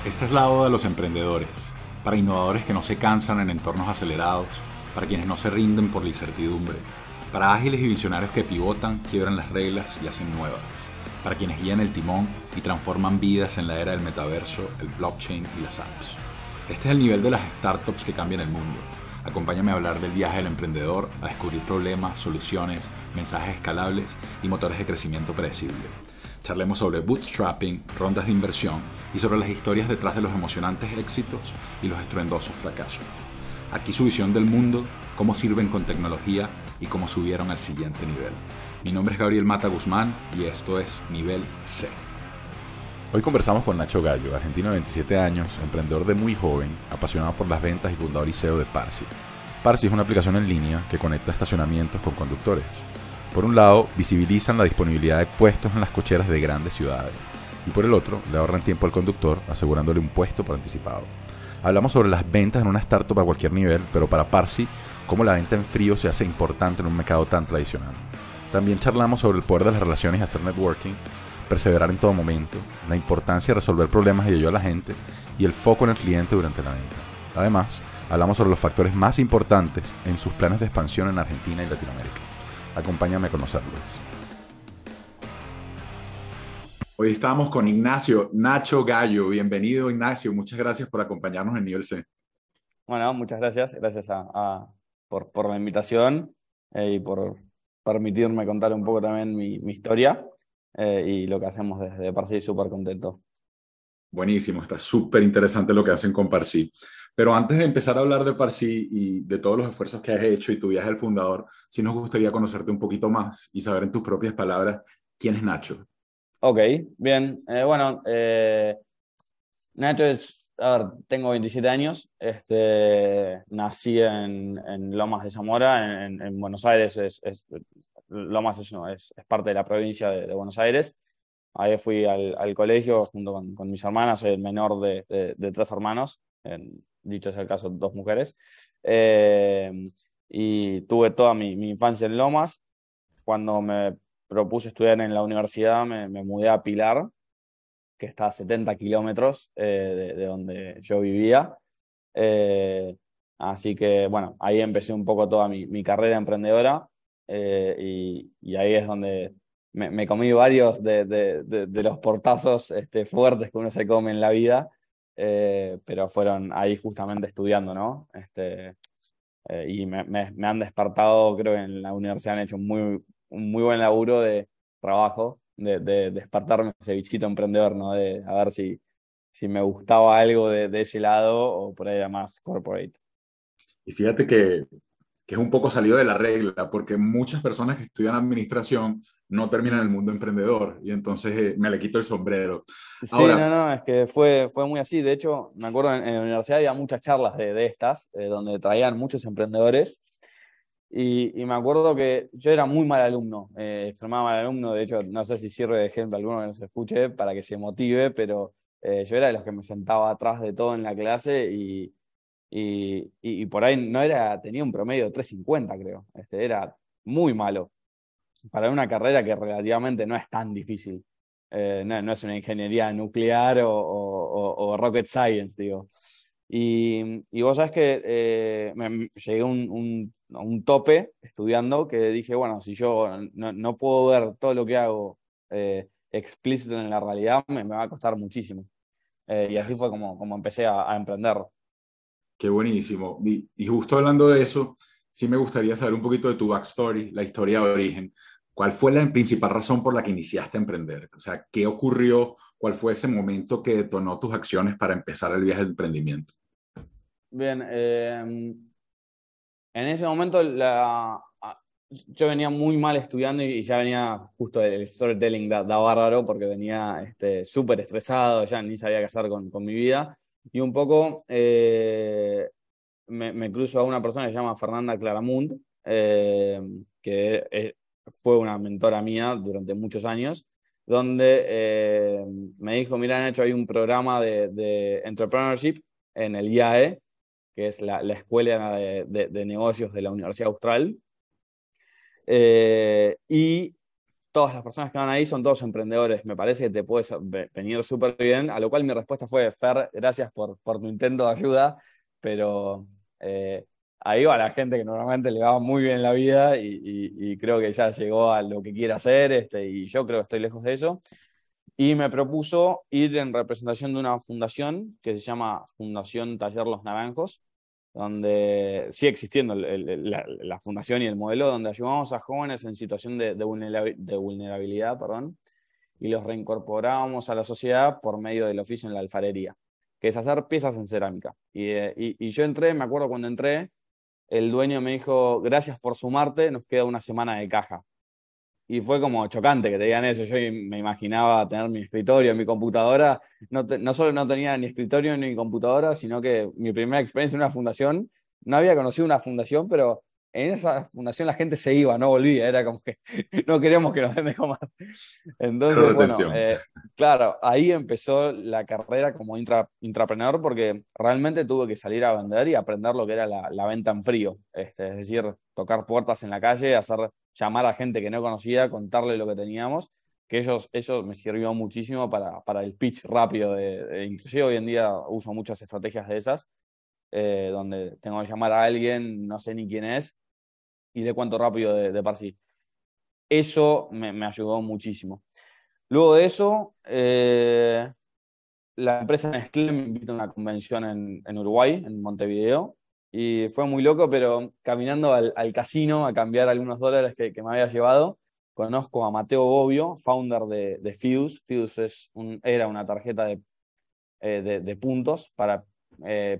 Esta es la oda de los emprendedores, para innovadores que no se cansan en entornos acelerados, para quienes no se rinden por la incertidumbre, para ágiles y visionarios que pivotan, quiebran las reglas y hacen nuevas, para quienes guían el timón y transforman vidas en la era del metaverso, el blockchain y las apps. Este es el nivel de las startups que cambian el mundo. Acompáñame a hablar del viaje del emprendedor, a descubrir problemas, soluciones, mensajes escalables y motores de crecimiento predecible. Charlemos sobre bootstrapping, rondas de inversión y sobre las historias detrás de los emocionantes éxitos y los estruendosos fracasos. Aquí su visión del mundo, cómo sirven con tecnología y cómo subieron al siguiente nivel. Mi nombre es Gabriel Mata Guzmán y esto es Nivel C. Hoy conversamos con Nacho Gallo, argentino de 27 años, emprendedor de muy joven, apasionado por las ventas y fundador y CEO de Parsi. Parsi es una aplicación en línea que conecta estacionamientos con conductores. Por un lado, visibilizan la disponibilidad de puestos en las cocheras de grandes ciudades, y por el otro, le ahorran tiempo al conductor, asegurándole un puesto por anticipado. Hablamos sobre las ventas en una startup a cualquier nivel, pero para Parsi, cómo la venta en frío se hace importante en un mercado tan tradicional. También charlamos sobre el poder de las relaciones y hacer networking, perseverar en todo momento, la importancia de resolver problemas y ayudar a la gente, y el foco en el cliente durante la venta. Además, hablamos sobre los factores más importantes en sus planes de expansión en Argentina y Latinoamérica. Acompáñame a conocerlos. Hoy estamos con Ignacio Nacho Gallo. Bienvenido, Ignacio. Muchas gracias por acompañarnos en Nivel C. Bueno, muchas gracias. Gracias por la invitación y por permitirme contar un poco también mi historia y lo que hacemos desde Parsi. Súper contento. Buenísimo, está súper interesante lo que hacen con Parsi. Pero antes de empezar a hablar de Parsi y de todos los esfuerzos que has hecho y tu viaje al fundador, sí nos gustaría conocerte un poquito más y saber en tus propias palabras quién es Nacho. Ok, bien. Nacho a ver, tengo 27 años. Nací en Lomas de Zamora, en Buenos Aires. Lomas es parte de la provincia de Buenos Aires. Ahí fui al colegio junto con mis hermanas, soy el menor de tres hermanos, dicho sea el caso, dos mujeres. Eh, y tuve toda mi infancia en Lomas. Cuando me propuse estudiar en la universidad, me mudé a Pilar, que está a 70 kilómetros de donde yo vivía. Eh, Así que, bueno, ahí empecé un poco toda mi carrera emprendedora y ahí es donde me comí varios de los portazos fuertes que uno se come en la vida, pero fueron ahí justamente estudiando, ¿no? Y me han despertado, creo que en la universidad han hecho un muy buen laburo de trabajo, de despertarme ese bichito emprendedor, ¿no? De a ver si me gustaba algo de ese lado o por ahí era más corporate. Y fíjate que es un poco salido de la regla, porque muchas personas que estudian administración no terminan en el Mm. mundo emprendedor y entonces me le quito el sombrero. Sí, no, Ahora, no, es que fue muy así. De hecho, me acuerdo en la universidad había muchas charlas de estas, donde traían muchos emprendedores. Y me acuerdo que yo era muy mal alumno, extremadamente mal alumno. De hecho, no sé si sirve de ejemplo a alguno que nos escuche para que se motive, pero yo era de los que me sentaba atrás de todo en la clase y por ahí no era, tenía un promedio de 3,50 creo. Era muy malo para una carrera que relativamente no es tan difícil. No es una ingeniería nuclear o rocket science, digo. Y vos sabés que llegué a un tope estudiando que dije, bueno, si yo no puedo ver todo lo que hago explícito en la realidad, me va a costar muchísimo. Y así fue como empecé a emprender. qué buenísimo. Y justo hablando de eso, sí me gustaría saber un poquito de tu backstory, la historia de origen. ¿Cuál fue la principal razón por la que iniciaste a emprender? O sea, ¿qué ocurrió? ¿Cuál fue ese momento que detonó tus acciones para empezar el viaje del emprendimiento? Bien, en ese momento yo venía muy mal estudiando y ya venía justo el storytelling da bárbaro porque venía súper estresado, ya ni sabía qué hacer con mi vida. Y un poco me cruzo a una persona que se llama Fernanda Claramunt, que fue una mentora mía durante muchos años, donde me dijo, mira, Nacho, hay un programa de entrepreneurship en el IAE, que es la Escuela de Negocios de la Universidad Austral. Y todas las personas que van ahí son todos emprendedores, me parece que te puedes venir súper bien, a lo cual mi respuesta fue, Fer, gracias por tu intento de ayuda, pero ahí va la gente que normalmente le va muy bien en la vida y creo que ya llegó a lo que quiere hacer, y yo creo que estoy lejos de eso. Y me propuso ir en representación de una fundación que se llama Fundación Taller Los Naranjos, donde sigue existiendo la fundación y el modelo, donde ayudamos a jóvenes en situación de vulnerabilidad, perdón, y los reincorporábamos a la sociedad por medio del oficio en la alfarería, que es hacer piezas en cerámica. Y yo entré, me acuerdo cuando entré, el dueño me dijo, gracias por sumarte, nos queda una semana de caja. Y fue como chocante que te digan eso. Yo me imaginaba tener mi escritorio, mi computadora. No solo no tenía ni escritorio ni computadora, sino que mi primera experiencia en una fundación, no había conocido una fundación, pero en esa fundación la gente se iba, no volvía. Era como que no queríamos que nos den de comer. Cero Entonces, bueno, retención. claro, ahí empezó la carrera como intrapreneur porque realmente tuve que salir a vender y aprender lo que era la venta en frío. Es decir, tocar puertas en la calle, llamar a gente que no conocía, contarle lo que teníamos, que eso me sirvió muchísimo para el pitch rápido. Inclusive hoy en día uso muchas estrategias de esas, donde tengo que llamar a alguien, no sé ni quién es, y le cuento rápido de par sí. Eso me ayudó muchísimo. Luego de eso, la empresa Nestlé me invitó a una convención en Uruguay, en Montevideo, y fue muy loco, pero caminando al casino a cambiar algunos dólares que me había llevado, conozco a Mateo Bobbio, founder de Fidus. Fidus era una tarjeta de puntos para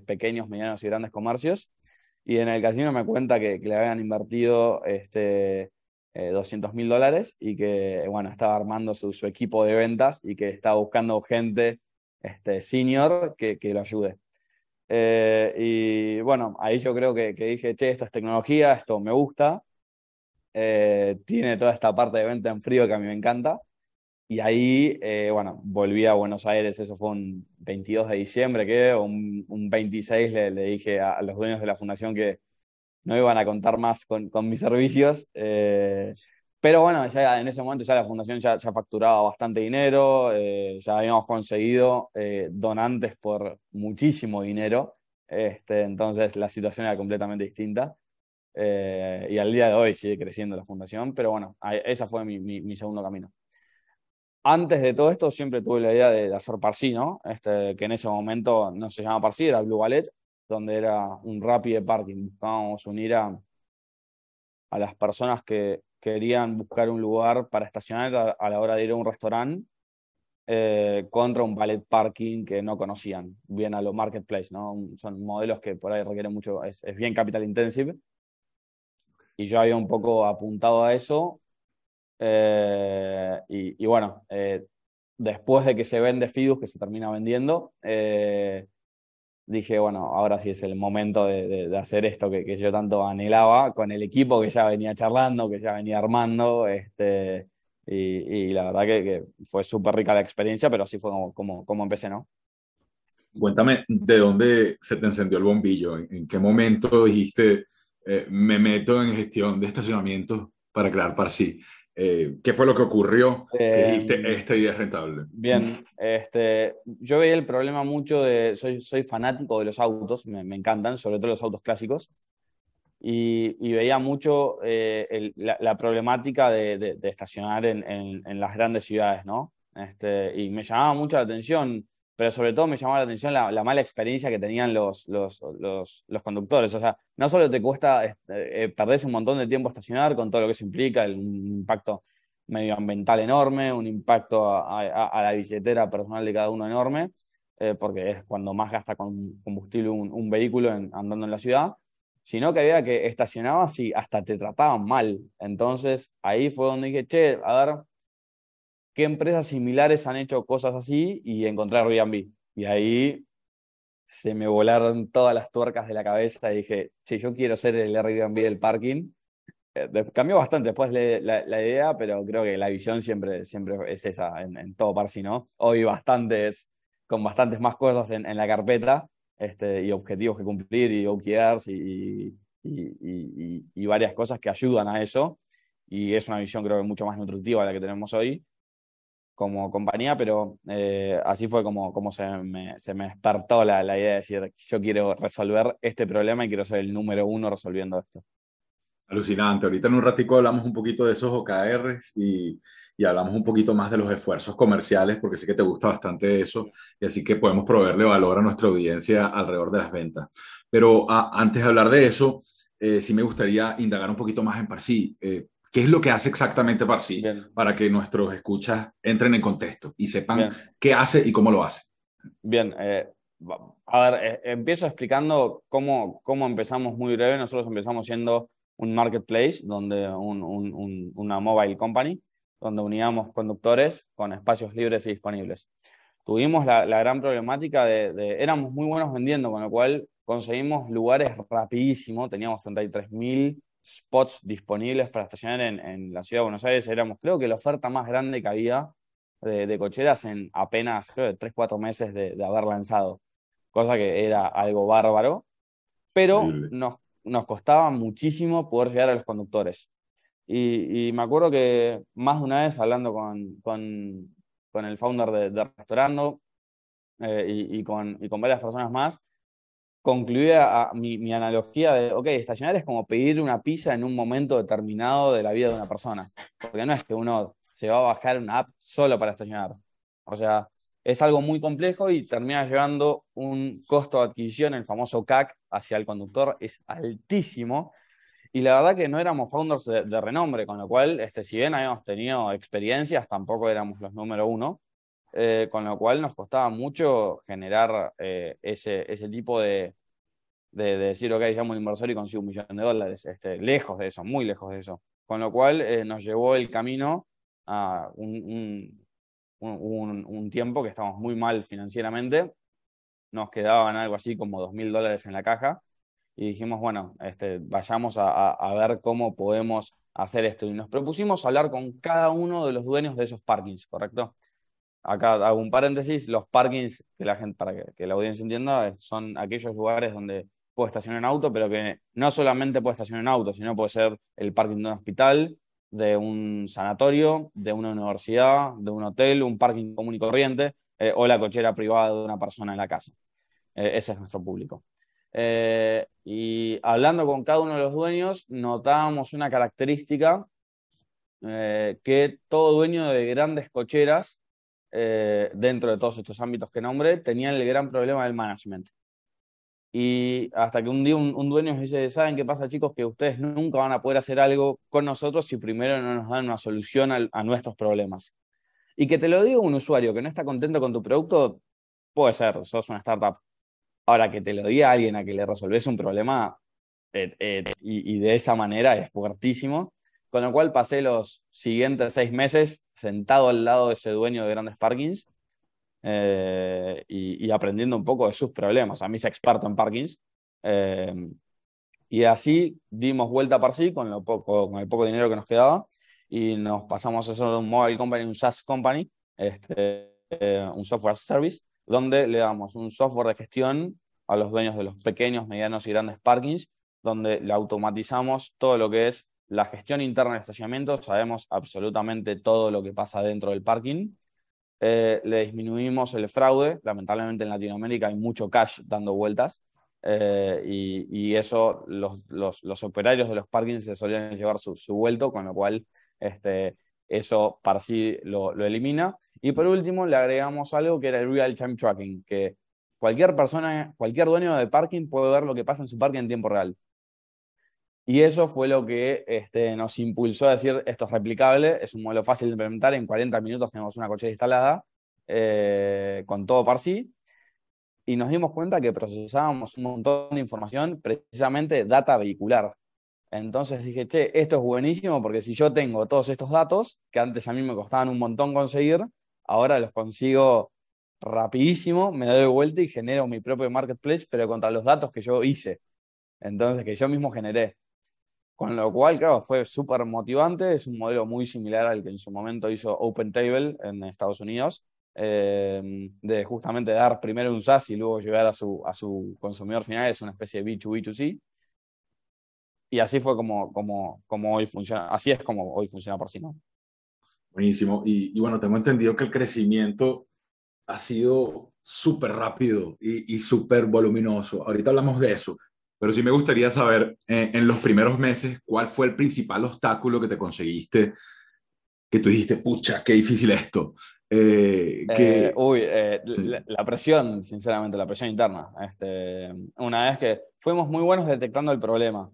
pequeños, medianos y grandes comercios, y en el casino me cuenta que le habían invertido $200.000 y que, bueno, estaba armando su equipo de ventas y que estaba buscando gente senior que lo ayude. Y bueno, ahí yo creo que dije, che, esto es tecnología, esto me gusta, tiene toda esta parte de venta en frío que a mí me encanta. Y ahí, bueno, volví a Buenos Aires, eso fue un 22 de diciembre, que un 26 le dije a los dueños de la fundación que no iban a contar más con mis servicios. Pero bueno, ya en ese momento ya la fundación ya facturaba bastante dinero, ya habíamos conseguido donantes por muchísimo dinero, entonces la situación era completamente distinta. Y al día de hoy sigue creciendo la fundación, pero bueno, esa fue mi segundo camino. Antes de todo esto siempre tuve la idea de hacer Parsi, ¿no? Que en ese momento no se llamaba Parsi, era Blue Ballet, donde era un Rappi de parking. Buscábamos unir a las personas que querían buscar un lugar para estacionar a la hora de ir a un restaurante, contra un ballet parking que no conocían, bien a lo marketplace, ¿no? Son modelos que por ahí requieren mucho, es bien capital intensive, y yo había un poco apuntado a eso. Y bueno, después de que se vende Fidus, que se termina vendiendo, dije, bueno, ahora sí es el momento de hacer esto que yo tanto anhelaba, con el equipo que ya venía charlando, que ya venía armando, y la verdad que fue súper rica la experiencia, pero así fue como empecé, ¿no? Cuéntame de dónde se te encendió el bombillo, en qué momento dijiste, me meto en gestión de estacionamientos para crear Parsi. ¿Qué fue lo que ocurrió que Eh, dijiste, esta idea es rentable? Bien, yo veía el problema mucho soy fanático de los autos, me encantan, sobre todo los autos clásicos, y veía mucho la problemática de estacionar en las grandes ciudades, ¿no? Y me llamaba mucho la atención, pero sobre todo me llamaba la atención la mala experiencia que tenían los conductores. O sea, no solo te cuesta, perdés un montón de tiempo estacionar con todo lo que eso implica, un impacto medioambiental enorme, un impacto a la billetera personal de cada uno enorme, porque es cuando más gasta con combustible un vehículo andando en la ciudad, sino que había que estacionabas y hasta te trataban mal. Entonces ahí fue donde dije, che, a ver, ¿qué empresas similares han hecho cosas así? Y encontré Airbnb. Y ahí se me volaron todas las tuercas de la cabeza y dije, che, yo quiero ser el Airbnb del parking. Cambió bastante después la idea, pero creo que la visión siempre es esa en todo Parsi, ¿no? Hoy con bastantes más cosas en la carpeta, y objetivos que cumplir y OKRs y varias cosas que ayudan a eso. y es una visión creo que mucho más nutritiva a la que tenemos hoy como compañía, pero así fue como se me despertó la idea de decir, yo quiero resolver este problema y quiero ser el número uno resolviendo esto. Alucinante. Ahorita en un ratico hablamos un poquito de esos OKRs y hablamos un poquito más de los esfuerzos comerciales, porque sé que te gusta bastante eso, y así que podemos proveerle valor a nuestra audiencia alrededor de las ventas. Pero antes de hablar de eso, sí me gustaría indagar un poquito más en Parsi. ¿Qué es lo que hace exactamente Parsi Bien, para que nuestros escuchas entren en contexto y sepan bien. qué hace y cómo lo hace? Bien, a ver, empiezo explicando cómo empezamos muy breve. Nosotros empezamos siendo un marketplace, donde una mobile company, donde uníamos conductores con espacios libres y disponibles. Tuvimos la gran problemática éramos muy buenos vendiendo, con lo cual conseguimos lugares rapidísimo. Teníamos 33.000 spots disponibles para estacionar en la ciudad de Buenos Aires. Éramos, creo que la oferta más grande que había de cocheras en apenas, creo, 3 4 meses de haber lanzado, cosa que era algo bárbaro, pero Increíble. nos costaba muchísimo poder llegar a los conductores. Y me acuerdo que más de una vez hablando con el founder de Restaurando y con varias personas más, concluía mi analogía de, ok, estacionar es como pedir una pizza en un momento determinado de la vida de una persona. Porque no es que uno se va a bajar una app solo para estacionar. O sea, es algo muy complejo y termina llevando un costo de adquisición, el famoso CAC, hacia el conductor, es altísimo. Y la verdad que no éramos founders de renombre, con lo cual, si bien habíamos tenido experiencias, tampoco éramos los número uno, con lo cual nos costaba mucho generar ese tipo de decir, ok, llamo al inversor y consigo $1 millón, lejos de eso, muy lejos de eso. Con lo cual nos llevó el camino a un tiempo que estábamos muy mal financieramente, nos quedaban algo así como $2.000 en la caja y dijimos, bueno, vayamos a ver cómo podemos hacer esto. Y nos propusimos hablar con cada uno de los dueños de esos parkings, ¿correcto? Acá hago un paréntesis, los parkings, que la gente, para que la audiencia entienda, son aquellos lugares donde puedo estacionar un auto, pero que no solamente puedo estacionar un auto, sino puede ser el parking de un hospital, de un sanatorio, de una universidad, de un hotel, un parking común y corriente, o la cochera privada de una persona en la casa. Ese es nuestro público. Y hablando con cada uno de los dueños, notábamos una característica que todo dueño de grandes cocheras, dentro de todos estos ámbitos que nombré, tenía el gran problema del management. Y hasta que un día un dueño nos dice, ¿saben qué pasa, chicos? Que ustedes nunca van a poder hacer algo con nosotros si primero no nos dan una solución a nuestros problemas. Y que te lo diga un usuario que no está contento con tu producto, puede ser, sos una startup. Ahora, que te lo diga alguien a que le resolvés un problema, y de esa manera es fuertísimo. Con lo cual pasé los siguientes 6 meses sentado al lado de ese dueño de grandes parkings, y aprendiendo un poco de sus problemas. A mí es experto en parkings. eh, y así dimos vuelta a Parsi con el poco dinero que nos quedaba y nos pasamos a ser un mobile company, un SaaS company, un software as a service, donde le damos un software de gestión a los dueños de los pequeños, medianos y grandes parkings, donde le automatizamos todo lo que es la gestión interna del estacionamiento. Sabemos absolutamente todo lo que pasa dentro del parking. Le disminuimos el fraude. Lamentablemente en Latinoamérica hay mucho cash dando vueltas, y eso los operarios de los parkings se solían llevar su vuelto, con lo cual eso para sí lo elimina. Y por último le agregamos algo que era el real time tracking, que cualquier persona, cualquier dueño de parking puede ver lo que pasa en su parking en tiempo real. Y eso fue lo que nos impulsó a decir, esto es replicable, es un modelo fácil de implementar, en 40 minutos tenemos una cochera instalada, con todo par sí, y nos dimos cuenta que procesábamos un montón de información, precisamente data vehicular. Entonces dije, che, esto es buenísimo porque si yo tengo todos estos datos, que antes a mí me costaban un montón conseguir, ahora los consigo rapidísimo, me doy vuelta y genero mi propio marketplace, pero contra los datos que yo hice, entonces que yo mismo generé. Con lo cual, claro, fue súper motivante. Es un modelo muy similar al que en su momento hizo OpenTable en Estados Unidos, de justamente dar primero un SaaS y luego llegar a su consumidor final. Es una especie de B2B2C. y así fue como hoy funciona, así es como hoy funciona por sí, ¿no? Buenísimo. Y bueno, tengo entendido que el crecimiento ha sido súper rápido y súper voluminoso. Ahorita hablamos de eso, pero sí me gustaría saber en los primeros meses cuál fue el principal obstáculo que te conseguiste, que tú dijiste, pucha, qué difícil esto. Que La presión, sinceramente, la presión interna. Una vez que fuimos muy buenos detectando el problema,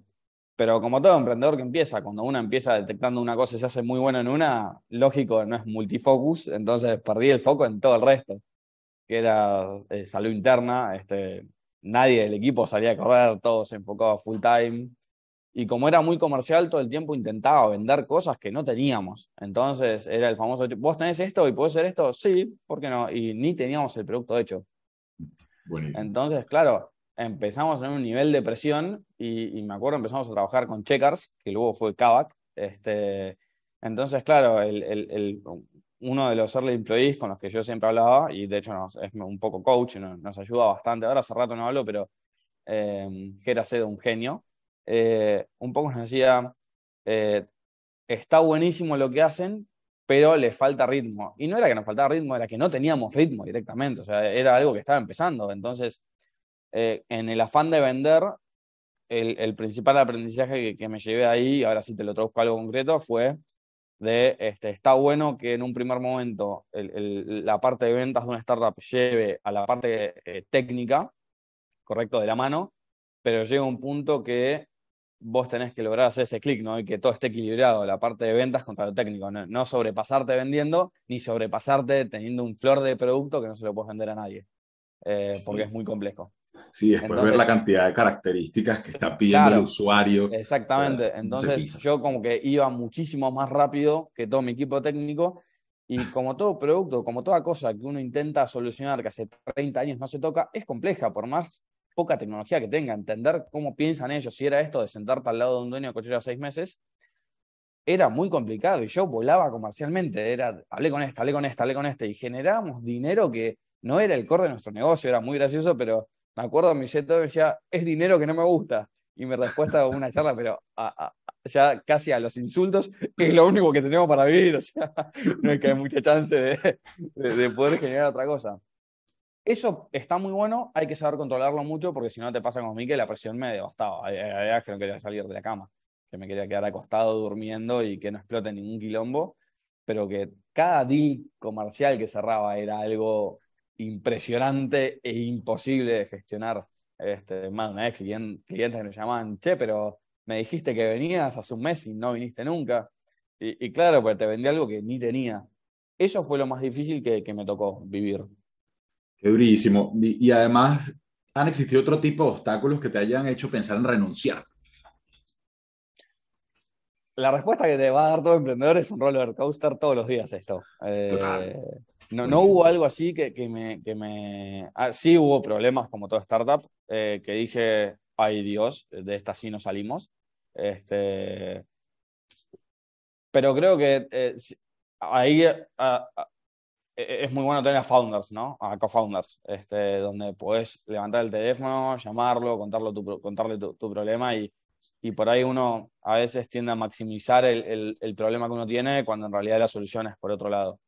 pero como todo emprendedor que empieza, cuando uno empieza detectando una cosa y se hace muy bueno en una, lógico, no es multifocus, entonces perdí el foco en todo el resto, que era salud interna. Nadie del equipo salía a correr, todos se enfocaba full time. Y como era muy comercial, todo el tiempo intentaba vender cosas que no teníamos. Entonces era el famoso, ¿vos tenés esto y podés hacer esto? Sí, ¿por qué no? Y ni teníamos el producto hecho. buenísimo. Entonces, claro, empezamos en un nivel de presión y me acuerdo empezamos a trabajar con Checkers, que luego fue Kavak. Entonces, claro, uno de los early employees con los que yo siempre hablaba, y de hecho es un poco coach, nos ayuda bastante. Ahora hace rato no hablo, pero Gera Cedo, un genio, un poco nos decía, eh, está buenísimo lo que hacen, pero les falta ritmo. Y no era que nos faltaba ritmo, era que no teníamos ritmo directamente, o sea, era algo que estaba empezando. Entonces, en el afán de vender, el principal aprendizaje que me llevé ahí, ahora sí te lo traduzco a algo concreto, fue está bueno que en un primer momento la parte de ventas de una startup lleve a la parte técnica, correcto, de la mano, pero llega un punto que vos tenés que lograr hacer ese clic, ¿no? Y que todo esté equilibrado, la parte de ventas contra lo técnico, no sobrepasarte vendiendo, ni sobrepasarte teniendo un flor de producto que no se lo puedes vender a nadie, porque es Sí. muy complejo. Sí, después ver la Entonces, cantidad de características que está pidiendo el claro, usuario, o sea, exactamente. no se Entonces pisa. yo como que iba muchísimo más rápido que todo mi equipo técnico y como todo producto, como toda cosa que uno intenta solucionar que hace 30 años no se toca, es compleja, por más poca tecnología que tenga. Entender cómo piensan ellos, si era esto de sentarte al lado de un dueño de cochera 6 meses, era muy complicado y yo volaba comercialmente. Hablé con esta, hablé con esta, hablé con este y generábamos dinero que no era el core de nuestro negocio, era muy gracioso, pero me acuerdo mi CTO decía, es dinero que no me gusta. Y mi respuesta a una charla, pero ya casi a los insultos, es lo único que tenemos para vivir. O sea, no es que hay mucha chance de poder generar otra cosa. Eso está muy bueno, hay que saber controlarlo mucho porque si no te pasa como a mí que la presión me devastaba. Hay días que no quería salir de la cama, que me quería quedar acostado durmiendo y que no explote ningún quilombo, pero que cada deal comercial que cerraba era algo impresionante e imposible de gestionar. Más de una vez clientes que nos llamaban, che, pero me dijiste que venías hace un mes y no viniste nunca. Y claro, pues te vendí algo que ni tenía. Eso fue lo más difícil que me tocó vivir. Qué durísimo. Y además, ¿han existido otro tipo de obstáculos que te hayan hecho pensar en renunciar? La respuesta que te va a dar todo emprendedor es un roller coaster todos los días esto. Total. No Buenísimo. hubo algo así sí hubo problemas como toda startup, que dije, ay Dios, de esta sí no salimos. Este, pero creo que ahí es muy bueno tener a founders, ¿no? A co-founders, donde podés levantar el teléfono, llamarlo, contarle tu problema y por ahí uno a veces tiende a maximizar el problema que uno tiene cuando en realidad la solución es por otro lado.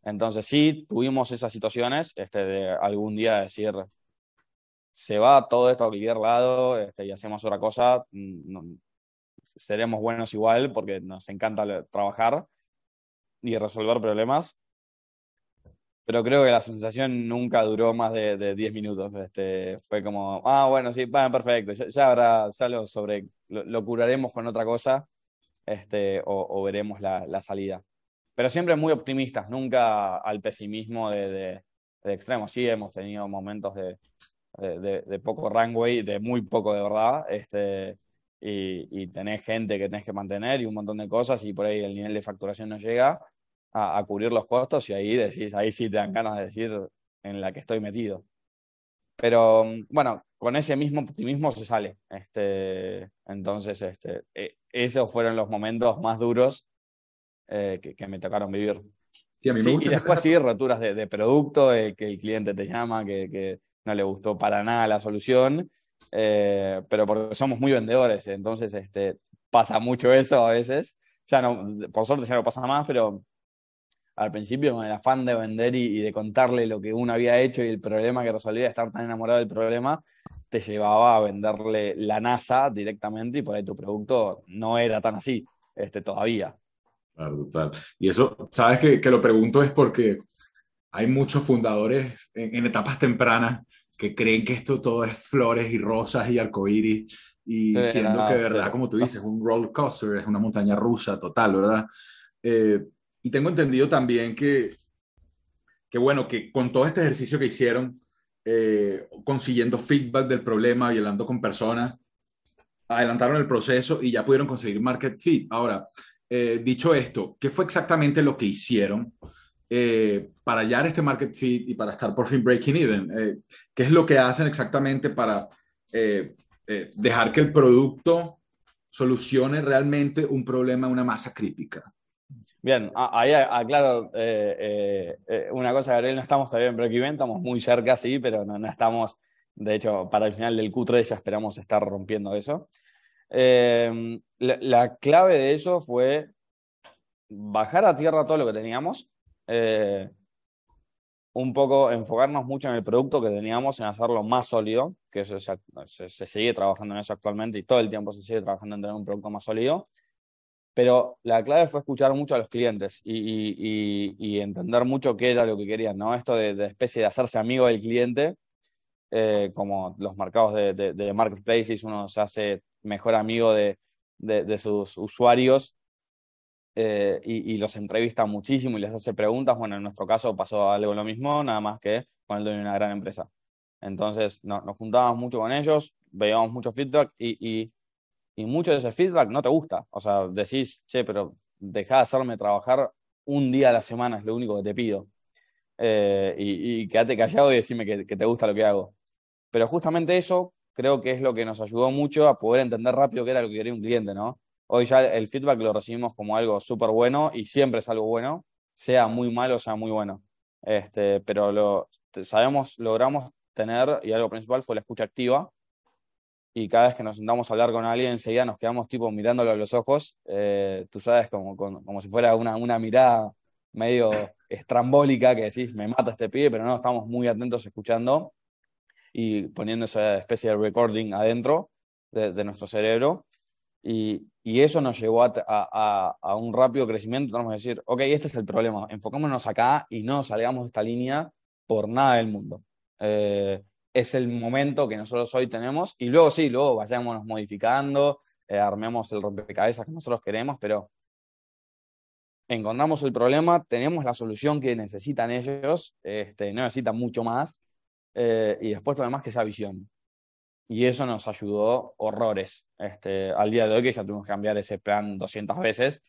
Entonces sí, tuvimos esas situaciones, de algún día decir, se va todo esto a cualquier lado, y hacemos otra cosa, seremos buenos igual porque nos encanta trabajar y resolver problemas, pero creo que la sensación nunca duró más de 10 minutos. Fue como, bueno, sí, bueno, perfecto, ya lo curaremos con otra cosa, o veremos la salida. Pero siempre muy optimistas, nunca al pesimismo de extremo. Sí, hemos tenido momentos de poco runway, de muy poco de verdad, y tenés gente que tenés que mantener y un montón de cosas, y por ahí el nivel de facturación no llega a cubrir los costos, y ahí decís, ahí sí te dan ganas de decir en la que estoy metido. Pero bueno, con ese mismo optimismo se sale. Entonces, esos fueron los momentos más duros que me tocaron vivir. Sí, a mí me Sí, y gusta después esa. sí, roturas de producto, que el cliente te llama, que no le gustó para nada la solución, pero porque somos muy vendedores, entonces pasa mucho eso a veces. Ya no, por suerte ya no pasa más, pero al principio con el afán de vender y de contarle lo que uno había hecho y el problema que resolvía, estar tan enamorado del problema, te llevaba a venderle la NASA directamente y por ahí tu producto no era tan así, todavía. Claro, total. Y eso, sabes que lo pregunto es porque hay muchos fundadores en etapas tempranas que creen que esto todo es flores y rosas y arcoíris, y siendo que de No, verdad, cero. como tú dices, es un roller coaster, es una montaña rusa total, ¿verdad? Eh, y tengo entendido también que, bueno, que con todo este ejercicio que hicieron, consiguiendo feedback del problema y hablando con personas, adelantaron el proceso y ya pudieron conseguir market fit. Ahora, dicho esto, ¿qué fue exactamente lo que hicieron para hallar este market fit y para estar por fin breaking even? ¿Qué es lo que hacen exactamente para dejar que el producto solucione realmente un problema, una masa crítica? Bien, ahí aclaro una cosa, Gabriel, no estamos todavía en break-even, estamos muy cerca, sí, pero no estamos, de hecho, para el final del Q3 ya esperamos estar rompiendo eso. La clave de eso fue bajar a tierra todo lo que teníamos, eh, un poco enfocarnos mucho en el producto que teníamos, en hacerlo más sólido, que eso se sigue trabajando en eso actualmente y todo el tiempo se sigue trabajando en tener un producto más sólido. Pero la clave fue escuchar mucho a los clientes y entender mucho qué era lo que querían, ¿no? Esto de especie de hacerse amigo del cliente, como los mercados de marketplaces, uno se hace mejor amigo de sus usuarios y los entrevista muchísimo y les hace preguntas. Bueno, en nuestro caso pasó algo lo mismo, nada más que con el dueño de una gran empresa. Entonces nos juntábamos mucho con ellos, veíamos mucho feedback y mucho de ese feedback no te gusta. O sea, decís, che, pero dejá de hacerme trabajar un día a la semana, es lo único que te pido. Y quédate callado y decime que te gusta lo que hago. Pero justamente eso creo que es lo que nos ayudó mucho a poder entender rápido qué era lo que quería un cliente, ¿no? Hoy ya el feedback lo recibimos como algo súper bueno y siempre es algo bueno, sea muy malo, sea muy bueno. Pero sabemos, logramos tener, y algo principal fue la escucha activa, y cada vez que nos sentamos a hablar con alguien, enseguida nos quedamos tipo mirándolo a los ojos, tú sabes, como si fuera una mirada medio estrambólica que decís, me mata este pibe, pero no, estamos muy atentos escuchando y poniendo esa especie de recording adentro de nuestro cerebro. Y eso nos llevó a un rápido crecimiento. Tenemos que decir, ok, este es el problema, enfocémonos acá y no salgamos de esta línea por nada del mundo. Es el momento que nosotros hoy tenemos y luego sí, luego vayámonos modificando, armemos el rompecabezas que nosotros queremos, pero encontramos el problema, tenemos la solución que necesitan ellos, no necesitan mucho más, y después todo lo demás que esa visión. Y eso nos ayudó horrores. Al día de hoy que ya tuvimos que cambiar ese plan 200 veces,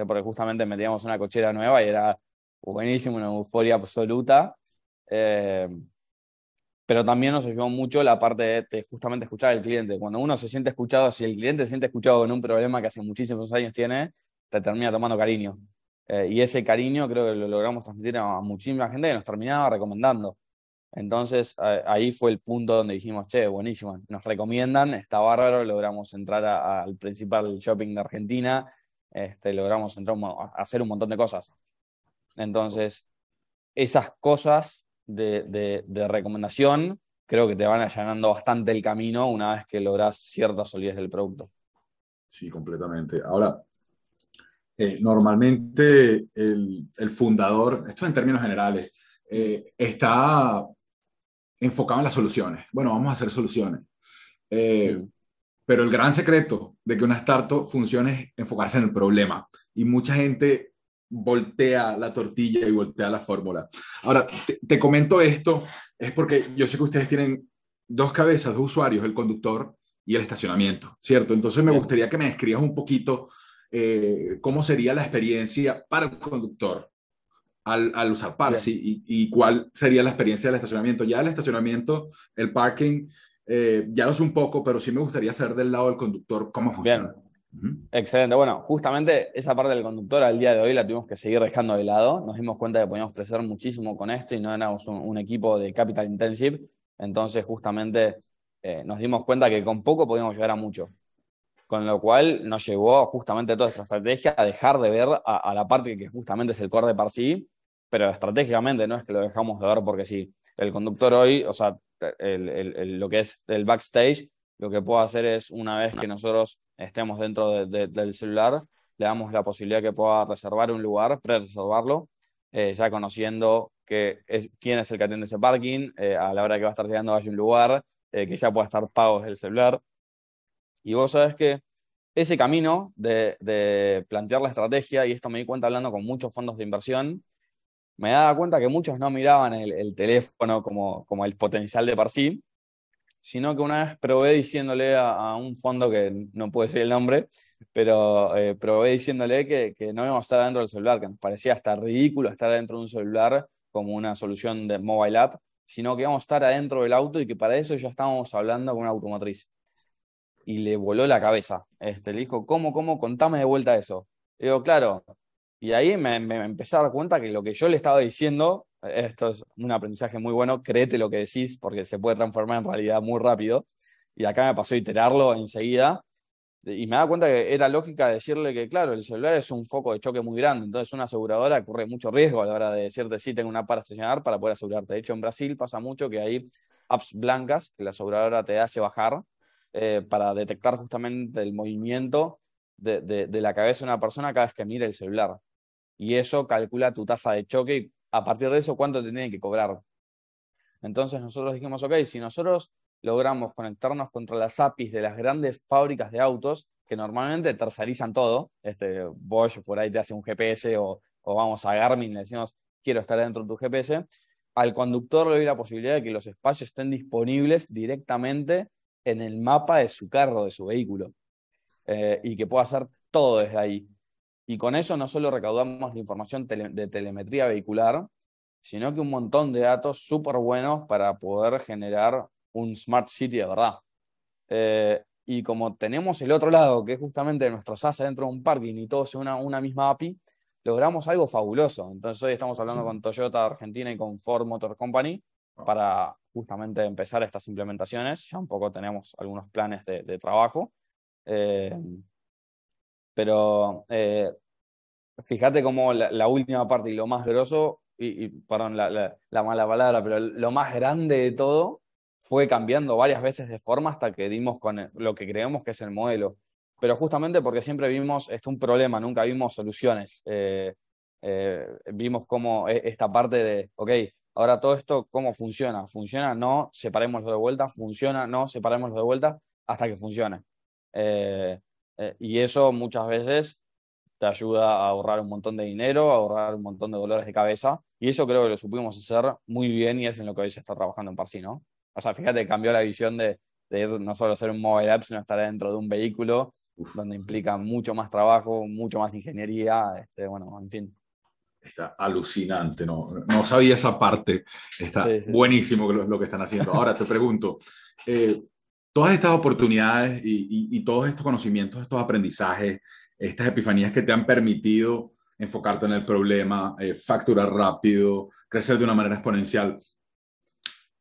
porque justamente metíamos una cochera nueva y era buenísimo, una euforia absoluta. Eh, pero también nos ayudó mucho la parte de justamente escuchar al cliente. Cuando uno se siente escuchado, si el cliente se siente escuchado con un problema que hace muchísimos años tiene, te termina tomando cariño. Y ese cariño creo que lo logramos transmitir a muchísima gente que nos terminaba recomendando. Entonces ahí fue el punto donde dijimos, che, buenísimo, nos recomiendan, está bárbaro, logramos entrar al principal shopping de Argentina, logramos entrar a hacer un montón de cosas. Entonces, esas cosas de recomendación creo que te van allanando bastante el camino una vez que lográs cierta solidez del producto. Sí, completamente. Ahora, normalmente el fundador, esto en términos generales, está enfocado en las soluciones. Bueno, vamos a hacer soluciones. Eh, Mm. pero el gran secreto de que una startup funcione es enfocarse en el problema. Y mucha gente voltea la tortilla y voltea la fórmula. Ahora, te comento esto, es porque yo sé que ustedes tienen dos cabezas, dos usuarios, el conductor y el estacionamiento, ¿cierto? Entonces me Bien. gustaría que me describas un poquito cómo sería la experiencia para el conductor al usar Bien. Parsi y cuál sería la experiencia del estacionamiento. Ya el estacionamiento, el parking, ya lo sé un poco, pero sí me gustaría saber del lado del conductor cómo funciona. Bien. Excelente. Bueno, justamente esa parte del conductor al día de hoy la tuvimos que seguir dejando de lado. Nos dimos cuenta que podíamos crecer muchísimo con esto y no éramos un equipo de capital intensive. Entonces, justamente nos dimos cuenta que con poco podíamos llegar a mucho. Con lo cual nos llevó justamente toda esta estrategia a dejar de ver a la parte que justamente es el core de par sí, pero estratégicamente no es que lo dejamos de ver porque sí. El conductor hoy, o sea, lo que es el backstage, lo que puedo hacer es, una vez que nosotros estemos dentro del celular, le damos la posibilidad que pueda reservar un lugar, pre-reservarlo, ya conociendo quién es el que atiende ese parking, a la hora que va a estar llegando hay un lugar, que ya pueda estar pago desde el celular. Y vos sabés que ese camino de plantear la estrategia, y esto me di cuenta hablando con muchos fondos de inversión, me daba cuenta que muchos no miraban el teléfono como el potencial de par sí, sino que una vez probé diciéndole a un fondo que no puedo decir el nombre, pero probé diciéndole que no íbamos a estar dentro del celular, que nos parecía hasta ridículo estar dentro de un celular como una solución de mobile app, sino que íbamos a estar adentro del auto y que para eso ya estábamos hablando con una automotriz. Y le voló la cabeza. Le dijo, ¿cómo? Contame de vuelta eso. Y digo, claro. Y ahí me empecé a dar cuenta que lo que yo le estaba diciendo, esto es un aprendizaje muy bueno, créete lo que decís, porque se puede transformar en realidad muy rápido. Y acá me pasó a iterarlo enseguida. Y me da cuenta que era lógica decirle que, claro, el celular es un foco de choque muy grande. Entonces, una aseguradora corre mucho riesgo a la hora de decirte sí, tengo una para estacionar para poder asegurarte. De hecho, en Brasil pasa mucho que hay apps blancas que la aseguradora te hace bajar para detectar justamente el movimiento de la cabeza de una persona cada vez que mira el celular. Y eso calcula tu tasa de choque y a partir de eso cuánto te tiene que cobrar. Entonces nosotros dijimos, ok, si nosotros logramos conectarnos contra las APIs de las grandes fábricas de autos, que normalmente tercerizan todo, Bosch por ahí te hace un GPS o vamos a Garmin y le decimos, quiero estar dentro de tu GPS, al conductor le doy la posibilidad de que los espacios estén disponibles directamente en el mapa de su carro, de su vehículo, y que pueda hacer todo desde ahí. Y con eso no solo recaudamos la información de telemetría vehicular, sino que un montón de datos súper buenos para poder generar un Smart City de verdad. Y como tenemos el otro lado, que es justamente nuestro SaaS dentro de un parking y todo es una misma API, logramos algo fabuloso. Entonces hoy estamos hablando con Toyota Argentina y con Ford Motor Company para justamente empezar estas implementaciones. Ya un poco tenemos algunos planes de trabajo. Pero fíjate cómo la última parte y lo más grosso, perdón la mala palabra, pero lo más grande de todo fue cambiando varias veces de forma hasta que dimos con lo que creemos que es el modelo. Pero justamente porque siempre vimos un problema, nunca vimos soluciones. Vimos cómo esta parte de, ok, ahora todo esto, ¿cómo funciona? ¿Funciona? No, separémoslo de vuelta. ¿Funciona? No, separémoslo de vuelta hasta que funcione. Y eso muchas veces te ayuda a ahorrar un montón de dinero, a ahorrar un montón de dolores de cabeza. Y eso creo que lo supimos hacer muy bien y es en lo que hoy se está trabajando en Parsi, ¿no? O sea, fíjate, cambió la visión de ir no solo ser un mobile app, sino estar dentro de un vehículo, donde implica mucho más trabajo, mucho más ingeniería, bueno, en fin. Está alucinante, no sabía esa parte. Está Sí, sí, sí. buenísimo lo que están haciendo. Ahora te pregunto, todas estas oportunidades y todos estos conocimientos, estos aprendizajes, estas epifanías que te han permitido enfocarte en el problema, facturar rápido, crecer de una manera exponencial,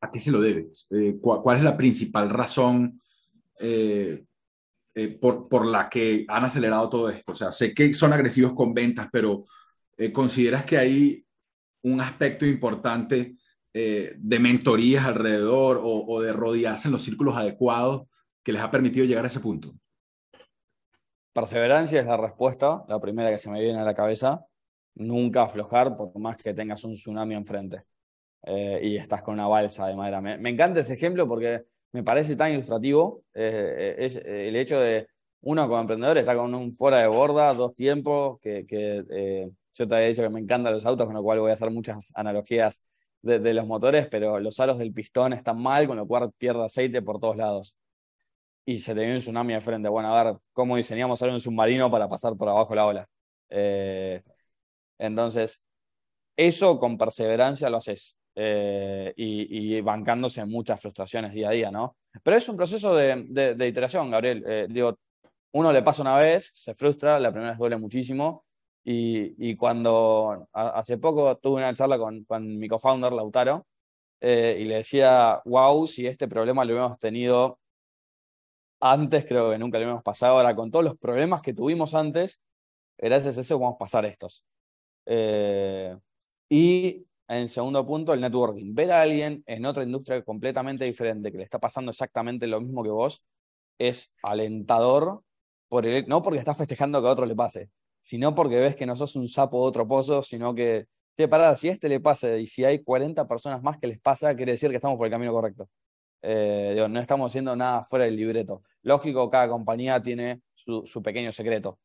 ¿a qué se lo debes? ¿Cuál es la principal razón por la que han acelerado todo esto? O sea, sé que son agresivos con ventas, pero ¿consideras que hay un aspecto importante de mentorías alrededor o de rodearse en los círculos adecuados que les ha permitido llegar a ese punto? Perseverancia es la respuesta, la primera que se me viene a la cabeza. Nunca aflojar, por más que tengas un tsunami enfrente. Y estás con una balsa de madera. Me encanta ese ejemplo porque me parece tan ilustrativo. Es el hecho de uno como emprendedor está con un fuera de borda, dos tiempos, yo te había dicho que me encantan los autos, con lo cual voy a hacer muchas analogías de los motores, pero los aros del pistón están mal, con lo cual pierde aceite por todos lados. Y se te viene un tsunami de frente. Bueno, a ver, ¿cómo diseñamos ahora un submarino para pasar por abajo la ola? Entonces, eso con perseverancia lo haces. Y bancándose muchas frustraciones día a día, ¿no? Pero es un proceso de iteración, Gabriel. Digo, uno le pasa una vez, se frustra, la primera vez duele muchísimo. Y cuando hace poco tuve una charla con mi co-founder, Lautaro, y le decía, wow, si este problema lo hubiéramos tenido antes, creo que nunca lo hubiéramos pasado. Ahora, con todos los problemas que tuvimos antes, gracias a eso vamos a pasar estos. Y en segundo punto, el networking. Ver a alguien en otra industria completamente diferente, que le está pasando exactamente lo mismo que vos, es alentador, no porque estás festejando que a otro le pase, sino porque ves que no sos un sapo de otro pozo, sino que, pará, si a este le pasa y si hay 40 personas más que les pasa, quiere decir que estamos por el camino correcto. No estamos haciendo nada fuera del libreto. Lógico, cada compañía tiene su pequeño secreto.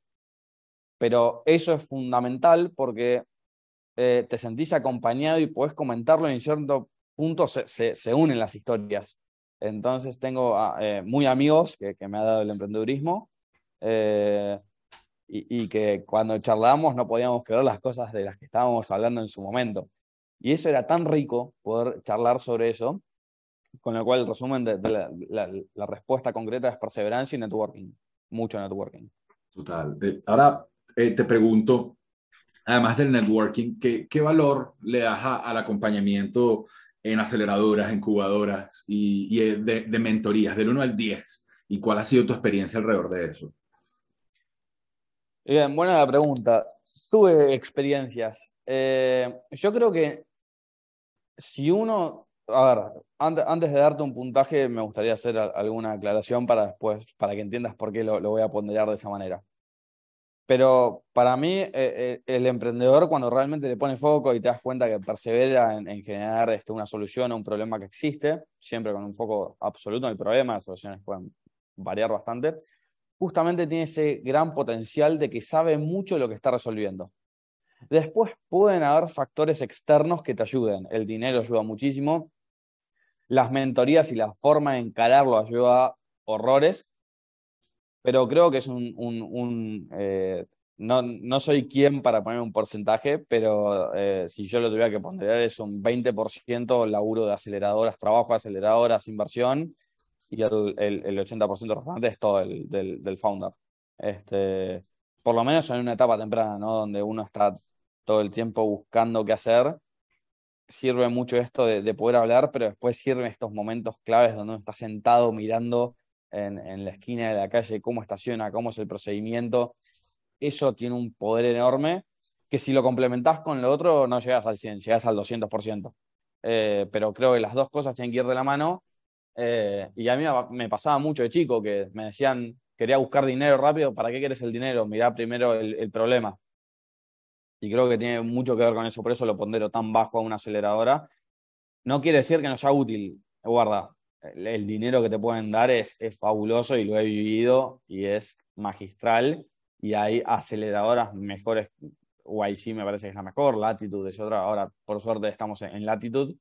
Pero eso es fundamental porque te sentís acompañado y podés comentarlo y en cierto punto se unen las historias. Entonces tengo muy amigos que me ha dado el emprendedurismo y que cuando charlábamos no podíamos creer las cosas de las que estábamos hablando en su momento. Y eso era tan rico poder charlar sobre eso, con lo cual el resumen de la respuesta concreta es perseverancia y networking. Mucho networking. Total. Ahora te pregunto, además del networking, ¿qué valor le das al acompañamiento en aceleradoras, incubadoras y de mentorías, del 1 al 10? ¿Y cuál ha sido tu experiencia alrededor de eso? Bien, buena la pregunta. Tuve experiencias. Yo creo que si uno, a ver, antes de darte un puntaje, me gustaría hacer alguna aclaración para después, para que entiendas por qué lo voy a ponderar de esa manera. Pero para mí, el emprendedor, cuando realmente le pone foco y te das cuenta que persevera en generar una solución a un problema que existe, siempre con un foco absoluto en el problema, las soluciones pueden variar bastante, justamente tiene ese gran potencial de que sabe mucho lo que está resolviendo. Después pueden haber factores externos que te ayuden. El dinero ayuda muchísimo. Las mentorías y la forma de encararlo ayuda horrores. Pero creo que es no soy quien para poner un porcentaje, pero si yo lo tuviera que ponderar es un 20% laburo de aceleradoras, trabajo de aceleradoras, inversión, y el 80% restante es todo del founder. Por lo menos en una etapa temprana, ¿no? Donde uno está todo el tiempo buscando qué hacer, sirve mucho esto de poder hablar, pero después sirven estos momentos claves donde uno está sentado mirando en la esquina de la calle cómo estaciona, cómo es el procedimiento. Eso tiene un poder enorme que si lo complementás con lo otro no llegas al 100, llegas al 200%. Pero creo que las dos cosas tienen que ir de la mano. Y a mí me pasaba mucho de chico que me decían, quería buscar dinero rápido, ¿para qué quieres el dinero? Mirá primero el problema. Y creo que tiene mucho que ver con eso, por eso lo pondero tan bajo a una aceleradora. No quiere decir que no sea útil, guarda. El dinero que te pueden dar es fabuloso y lo he vivido y es magistral. Y hay aceleradoras mejores. YG me parece que es la mejor, Latitude es otra. Ahora, por suerte, estamos en Latitude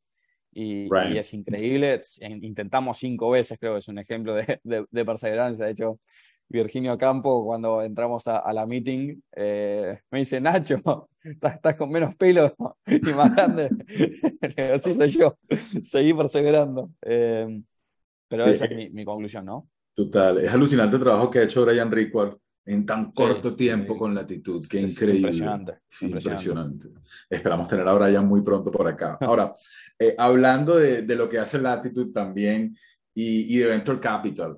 y Right. es increíble. Intentamos 5 veces, creo que es un ejemplo de perseverancia. De hecho, Virginio Campo, cuando entramos a la meeting, me dice, Nacho, estás con menos pelo y más grande. Así soy yo, seguí perseverando. Pero esa es Eh, mi conclusión, ¿no? Total. Es alucinante el trabajo que ha hecho Brian Rickward en tan Sí, corto tiempo con Latitud. Qué es increíble. impresionante, Sí, impresionante. impresionante. Esperamos tener a Brian muy pronto por acá. Ahora, hablando de lo que hace Latitude también y de Venture Capital,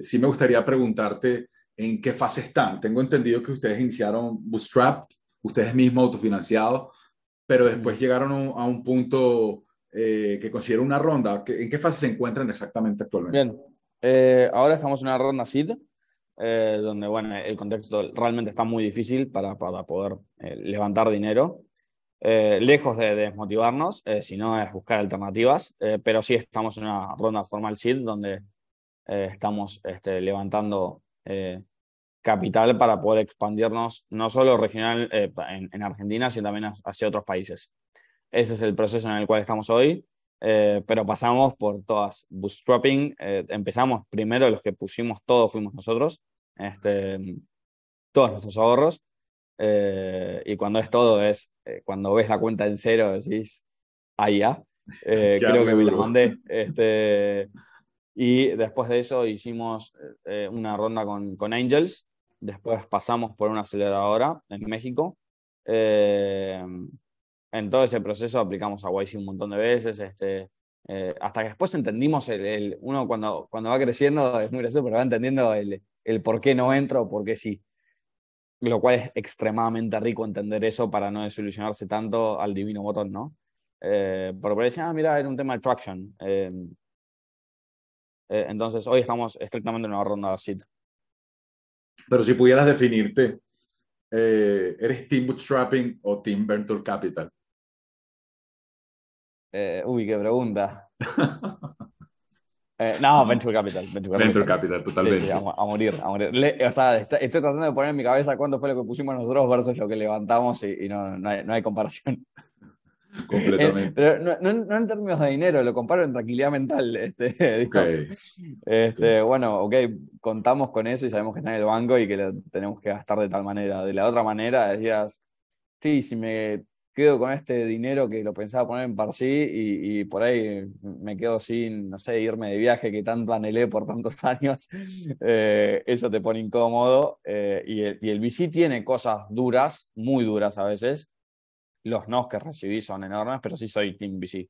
sí me gustaría preguntarte en qué fase están. Tengo entendido que ustedes iniciaron Bootstrap, ustedes mismos autofinanciados, pero después Ujú. llegaron a un punto que considero una ronda. ¿En qué fase se encuentran exactamente actualmente? Bien, ahora estamos en una ronda seed, donde bueno, el contexto realmente está muy difícil para poder levantar dinero. Lejos de desmotivarnos, sino es buscar alternativas, pero sí estamos en una ronda formal seed donde estamos levantando capital para poder expandirnos no solo regional en Argentina, sino también hacia otros países. Ese es el proceso en el cual estamos hoy, pero pasamos por todas. Bootstrapping, empezamos primero, los que pusimos todo fuimos nosotros, todos nuestros ahorros, y cuando es todo es, cuando ves la cuenta en cero decís, ah, ya, Que creo darle que me la duro. mandé. Y después de eso hicimos una ronda con Angels, después pasamos por una aceleradora en México. Eh, en todo ese proceso aplicamos a YC un montón de veces. Hasta que después entendimos, uno cuando va creciendo es muy gracioso, pero va entendiendo el por qué no entro o por qué sí. Lo cual es extremadamente rico entender eso para no desilusionarse tanto al divino botón, ¿no? Pero por ahí decía, mira, era un tema de traction. Entonces, hoy estamos estrictamente en una ronda de seed. Pero si pudieras definirte, ¿eres Team Bootstrapping o Team Venture Capital? Uy, qué pregunta. No, Venture Capital, Venture Venture Capital. Capital, Sí, sí, totalmente. a morir, a morir. O sea, estoy tratando de poner en mi cabeza cuánto fue lo que pusimos nosotros versus lo que levantamos y no hay comparación. Completamente. Pero no en términos de dinero, lo comparo en tranquilidad mental. Ok, Digo, ok. bueno, ok, contamos con eso y sabemos que está en el banco y que lo tenemos que gastar de tal manera. De la otra manera, decías, sí, si me quedo con este dinero que lo pensaba poner en Parsi y por ahí me quedo sin, no sé, irme de viaje que tanto anhelé por tantos años, eso te pone incómodo. Y el VC tiene cosas duras, muy duras a veces. Los nos que recibí son enormes, pero sí soy Team VC.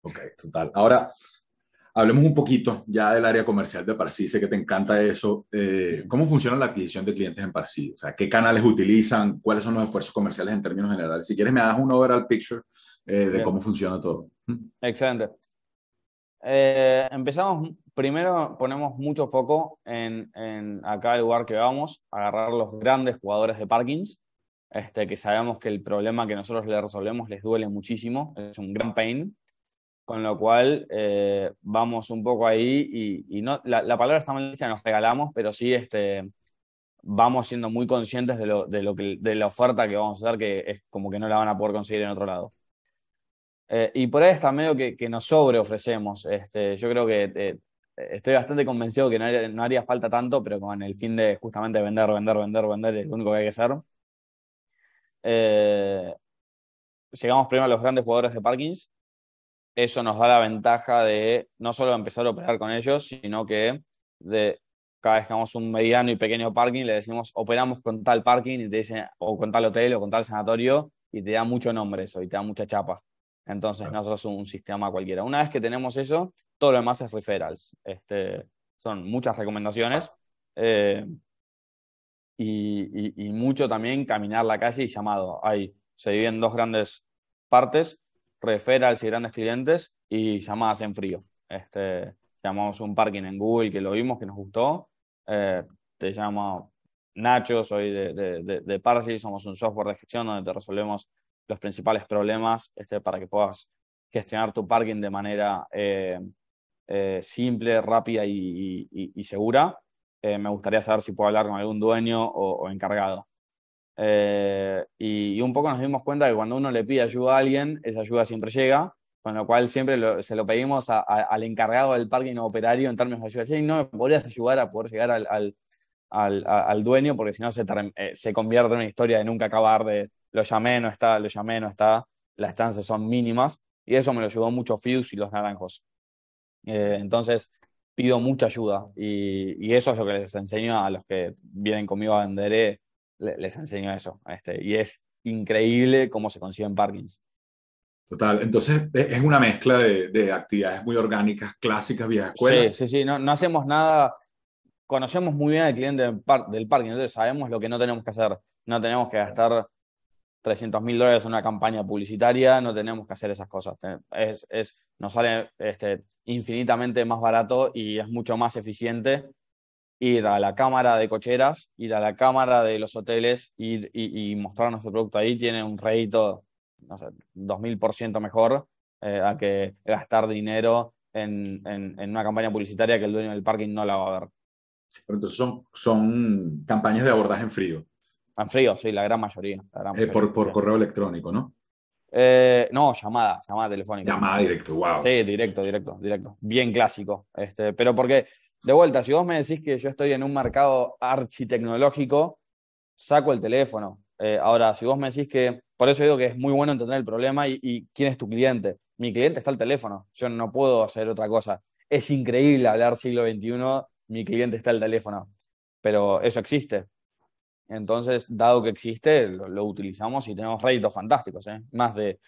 Ok, total. Ahora, hablemos un poquito ya del área comercial de Parsi. Sé que te encanta eso. ¿Cómo funciona la adquisición de clientes en Parsi? O sea, ¿qué canales utilizan? ¿Cuáles son los esfuerzos comerciales en términos generales? Si quieres, me das un overall picture de Bien, cómo funciona todo. excelente. Empezamos, primero ponemos mucho foco en acá el lugar que vamos, agarrar los grandes jugadores de parkings, que sabemos que el problema que nosotros les resolvemos les duele muchísimo, es un gran pain, con lo cual vamos un poco ahí y no, la palabra está mal dicha, nos regalamos, pero sí vamos siendo muy conscientes de la oferta que vamos a hacer, que es como que no la van a poder conseguir en otro lado. Y por ahí está medio que nos sobre ofrecemos. Yo creo que estoy bastante convencido que no haría falta tanto, pero con el fin de justamente vender, vender, vender, vender, es lo único que hay que hacer. Eh, Llegamos primero a los grandes jugadores de parkings. Eso nos da la ventaja de no solo empezar a operar con ellos, sino que cada vez que vamos a un mediano y pequeño parking, le decimos operamos con tal parking y te dicen, o con tal hotel o con tal sanatorio, y te da mucho nombre eso y te da mucha chapa. Entonces, no sos un sistema cualquiera. Una vez que tenemos eso, todo lo demás es referrals. Son muchas recomendaciones eh, y mucho también caminar la calle y llamado. Se divide en dos grandes partes: referrals y grandes clientes y llamadas en frío. Llamamos un parking en Google que lo vimos, que nos gustó. Te llamo Nacho, soy de Parsi, somos un software de gestión donde te resolvemos los principales problemas para que puedas gestionar tu parking de manera simple, rápida y segura. Me gustaría saber si puedo hablar con algún dueño o encargado. Y un poco nos dimos cuenta que cuando uno le pide ayuda a alguien, esa ayuda siempre llega, con lo cual siempre se lo pedimos al encargado del parking operario en términos de ayuda. Che, ¿no me podrías ayudar a poder llegar al dueño? Porque si no se convierte en una historia de nunca acabar, de lo llamé, no está, lo llamé, no está, las chances son mínimas, y eso me lo ayudó mucho Fuse y los naranjos. Entonces pido mucha ayuda y eso es lo que les enseño a los que vienen conmigo a vender. Les enseño eso. Y es increíble cómo se consiguen parkings. Total. Entonces, es una mezcla de actividades muy orgánicas, clásicas, vieja escuela. Sí, sí, sí, no hacemos nada. Conocemos muy bien al cliente del parking, entonces sabemos lo que no tenemos que hacer. No tenemos que gastar $300.000 en una campaña publicitaria, no tenemos que hacer esas cosas. Nos sale infinitamente más barato y es mucho más eficiente ir a la cámara de cocheras, ir a la cámara de los hoteles y mostrar nuestro producto ahí. Tiene un rédito, no sé, 2000% mejor a que gastar dinero en una campaña publicitaria que el dueño del parking no la va a ver. Pero entonces son campañas de abordaje en frío, En frío, sí, la gran mayoría. La gran mayoría, por sí. correo electrónico, ¿no? No, llamada telefónica. Llamada directo, Sí, wow. directo, directo, directo. Bien clásico. Pero porque, de vuelta, si vos me decís que yo estoy en un mercado architecnológico, saco el teléfono. Ahora, si vos me decís que, por eso digo que es muy bueno entender el problema y quién es tu cliente. Mi cliente está al teléfono, yo no puedo hacer otra cosa. Es increíble hablar siglo XXI, mi cliente está al teléfono, pero eso existe. Entonces, dado que existe, lo utilizamos y tenemos réditos fantásticos, ¿eh? Más de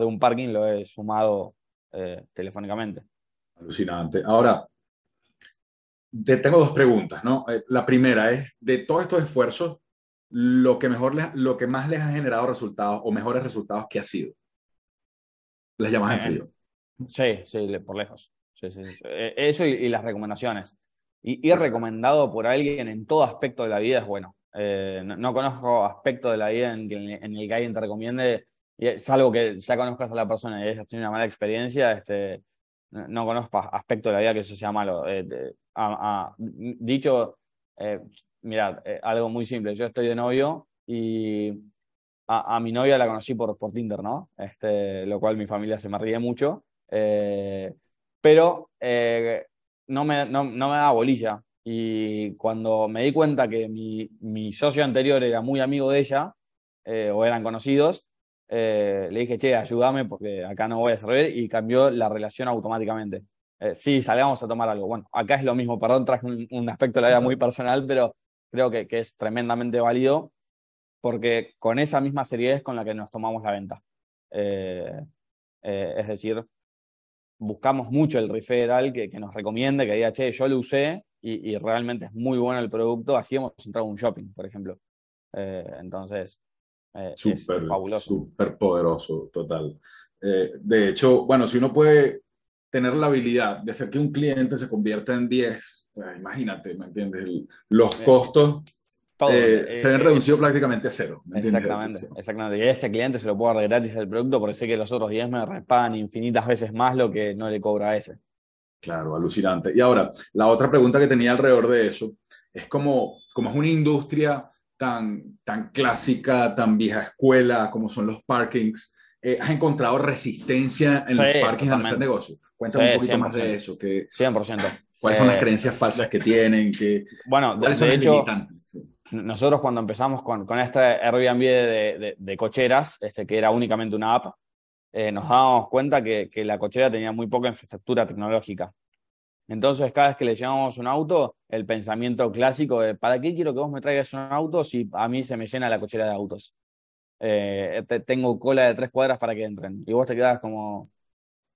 un parking lo he sumado telefónicamente. Alucinante. Ahora, tengo dos preguntas, ¿no? La primera es, de todos estos esfuerzos, lo que más les ha generado resultados o mejores resultados, ¿qué ha sido? Las llamadas en En, frío. Sí, sí, por lejos. Sí, sí, sí. Eso y las recomendaciones. Y ir Perfecto. recomendado por alguien en todo aspecto de la vida es bueno. No conozco aspecto de la vida en el que alguien te recomiende, salvo que ya conozcas a la persona y hayas tenido una mala experiencia, no conozco aspecto de la vida que eso sea malo. Dicho, mirad, algo muy simple. Yo estoy de novio y a mi novia la conocí por Tinder, ¿no? Lo cual mi familia se me ríe mucho. Pero no me daba bolilla. Y cuando me di cuenta que mi socio anterior era muy amigo de ella, o eran conocidos, le dije, che, ayúdame porque acá no voy a servir, y cambió la relación automáticamente. Sí, salgamos a tomar algo. Bueno, acá es lo mismo, perdón, traje un aspecto de la vida muy Total. personal, pero creo que es tremendamente válido porque con esa misma seriedad es con la que nos tomamos la venta. Eh, es decir, buscamos mucho el referral que nos recomiende, que diga, che, yo lo usé y realmente es muy bueno el producto, así hemos entrado a un shopping, por ejemplo. Entonces, es Súper, fabuloso. súper poderoso, total. De hecho, bueno, si uno puede tener la habilidad de hacer que un cliente se convierta en 10, pues imagínate, ¿me entiendes? Los Eh, costos todo. se ven reducidos prácticamente a cero, ¿me entiendes? Exactamente, exactamente. Y a ese cliente se lo puedo dar gratis el producto porque sé que los otros 10 me repagan infinitas veces más lo que no le cobra a ese. Claro, alucinante. Y ahora, la otra pregunta que tenía alrededor de eso es como es una industria tan clásica, tan vieja escuela, como son los parkings, ¿has encontrado resistencia en Sí, los parkings al hacer totalmente. negocio? Sí, Cuéntame un poquito más de 100%. eso, 100%. cuáles son las creencias falsas que tienen, Bueno, cuáles son de las hecho, limitantes. Sí. nosotros cuando empezamos con este Airbnb de cocheras, que era únicamente una app, nos dábamos cuenta que la cochera tenía muy poca infraestructura tecnológica. Entonces, cada vez que le llevábamos un auto, el pensamiento clásico de ¿para qué quiero que vos me traigas un auto si a mí se me llena la cochera de autos? Tengo cola de 3 cuadras para que entren. Y vos te quedás como,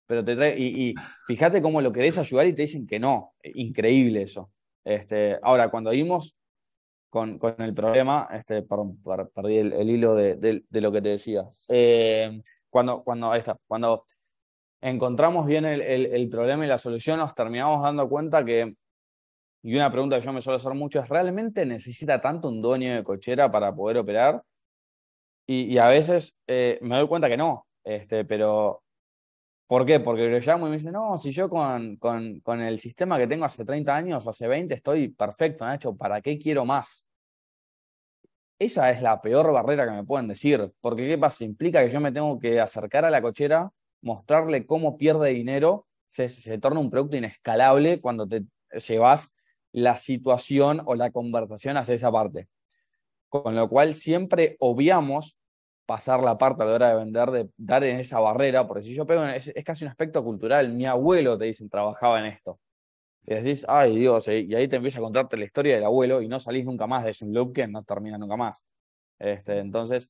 pero te trae, y fíjate cómo lo querés ayudar y te dicen que no. Increíble eso. Ahora, cuando vimos con el problema, perdón, perdí el hilo de lo que te decía. Ahí está, cuando encontramos bien el problema y la solución, nos terminamos dando cuenta que, y una pregunta que yo me suelo hacer mucho es, ¿realmente necesita tanto un dueño de cochera para poder operar? Y a veces me doy cuenta que no, pero ¿por qué? Porque lo llamo y me dicen, no, si yo con el sistema que tengo hace 30 años o hace 20 estoy perfecto, Nacho, ¿para qué quiero más? Esa es la peor barrera que me pueden decir, porque ¿qué pasa? Implica que yo me tengo que acercar a la cochera, mostrarle cómo pierde dinero, se torna un producto inescalable cuando te llevas la situación o la conversación hacia esa parte. Con lo cual siempre obviamos pasar la parte a la hora de vender, de dar en esa barrera, porque si yo pego, es casi un aspecto cultural. Mi abuelo, te dicen, trabajaba en esto. Y decís, ay Dios, y ahí te empieza a contarte la historia del abuelo y no salís nunca más de ese loop que no termina nunca más. Entonces,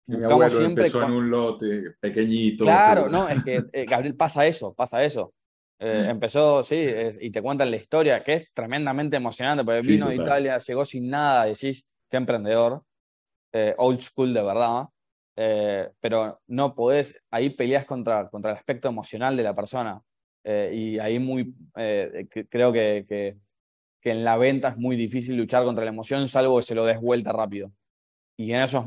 Mi buscamos abuelo siempre empezó en con... un lote pequeñito, Claro, seguro. no, es que, Gabriel, pasa eso, pasa eso. Empezó, sí, y te cuentan la historia, que es tremendamente emocionante, porque Sí, vino de total. Italia, llegó sin nada, decís, qué emprendedor, old school de verdad, pero no podés, ahí peleás contra el aspecto emocional de la persona, y ahí creo que en la venta es muy difícil luchar contra la emoción, salvo que se lo des vuelta rápido. Y en eso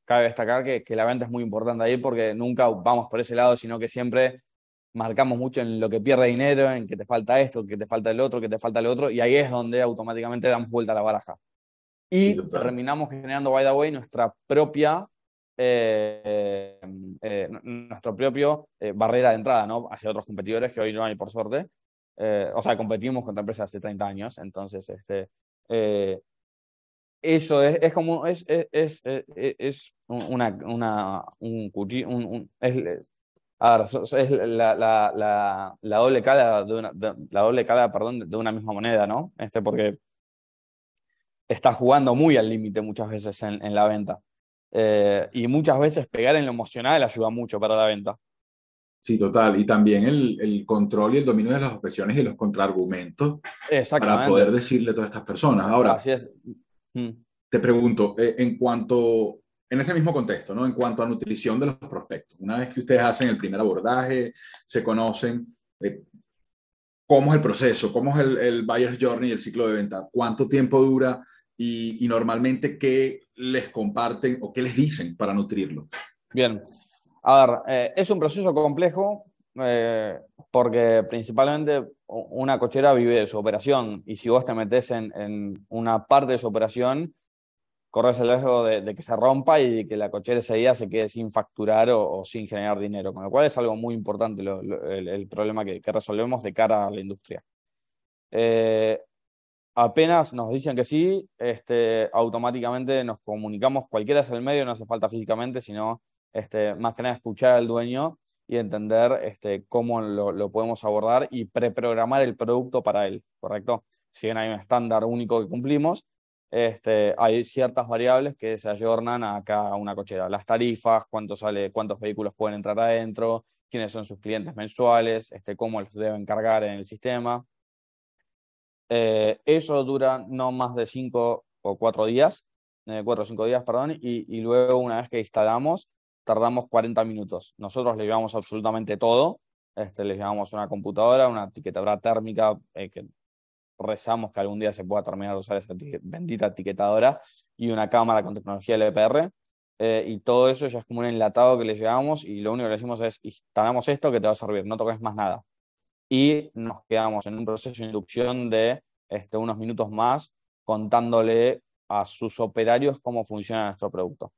cabe destacar que la venta es muy importante ahí porque nunca vamos por ese lado, sino que siempre marcamos mucho en lo que pierde dinero, en que te falta esto, que te falta el otro, que te falta el otro, y ahí es donde automáticamente damos vuelta a la baraja. Sí, Y total. terminamos generando, by the way, nuestro propio barrera de entrada, ¿no? Hacia otros competidores que hoy no hay, por suerte. O sea, competimos contra empresas hace 30 años, entonces, eh, eso es como, es a ver, es la doble cara la doble cara, perdón, de una misma moneda, ¿no? Porque está jugando muy al límite muchas veces en la venta. Y muchas veces pegar en lo emocional ayuda mucho para la venta. Sí, total. Y también el control y el dominio de las objeciones y los contraargumentos para poder Exactamente, decirle a todas estas personas. Ahora, así es. Mm. te pregunto, en ese mismo contexto, ¿no? En cuanto a nutrición de los prospectos, una vez que ustedes hacen el primer abordaje, se conocen, ¿cómo es el proceso? ¿Cómo es el buyer's journey, el ciclo de venta? ¿Cuánto tiempo dura? Y normalmente, ¿qué les comparten o qué les dicen para nutrirlo? Bien, a ver, es un proceso complejo porque principalmente una cochera vive de su operación y si vos te metés en una parte de su operación, corres el riesgo de que se rompa y de que la cochera ese día se quede sin facturar o sin generar dinero, con lo cual es algo muy importante el problema que resolvemos de cara a la industria. Eh, Apenas nos dicen que sí, automáticamente nos comunicamos, cualquiera es el medio, no hace falta físicamente, sino más que nada escuchar al dueño y entender cómo lo podemos abordar y preprogramar el producto para él, ¿correcto? Si bien hay un estándar único que cumplimos, hay ciertas variables que se ayornan a cada una cochera. Las tarifas, cuánto sale, cuántos vehículos pueden entrar adentro, quiénes son sus clientes mensuales, cómo los deben cargar en el sistema. Eso dura no más de 5 o 4 días, 4 o 5 días, perdón, y luego una vez que instalamos, tardamos 40 minutos. Nosotros le llevamos absolutamente todo, le llevamos una computadora, una etiquetadora térmica, que rezamos que algún día se pueda terminar de usar esa bendita etiquetadora, y una cámara con tecnología LPR, y todo eso ya es como un enlatado que le llevamos, y lo único que le decimos es, instalamos esto que te va a servir, no toques más nada y nos quedamos en un proceso de inducción de unos minutos más contándole a sus operarios cómo funciona nuestro producto.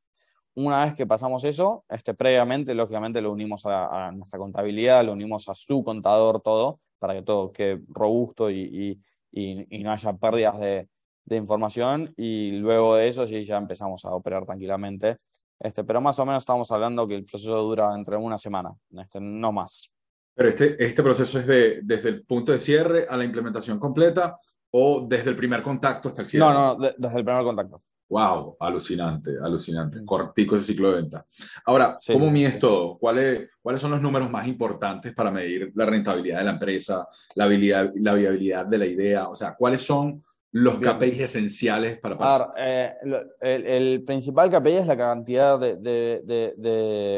Una vez que pasamos eso, previamente, lógicamente, lo unimos a nuestra contabilidad, lo unimos a su contador, todo, para que todo quede robusto y no haya pérdidas de información. Y luego de eso, sí, ya empezamos a operar tranquilamente. Pero más o menos estamos hablando que el proceso dura entre una semana, no más. Pero este proceso es desde el punto de cierre a la implementación completa o desde el primer contacto hasta el No, cierre. no, desde el primer contacto. Wow, alucinante, alucinante. Mm. Cortico ese ciclo de venta. Ahora, Sí, ¿cómo sí, mides sí. todo? ¿Cuáles son los números más importantes para medir la rentabilidad de la empresa, la viabilidad de la idea? O sea, ¿cuáles son los Bien. KPIs esenciales para A ver, el principal KPI es la cantidad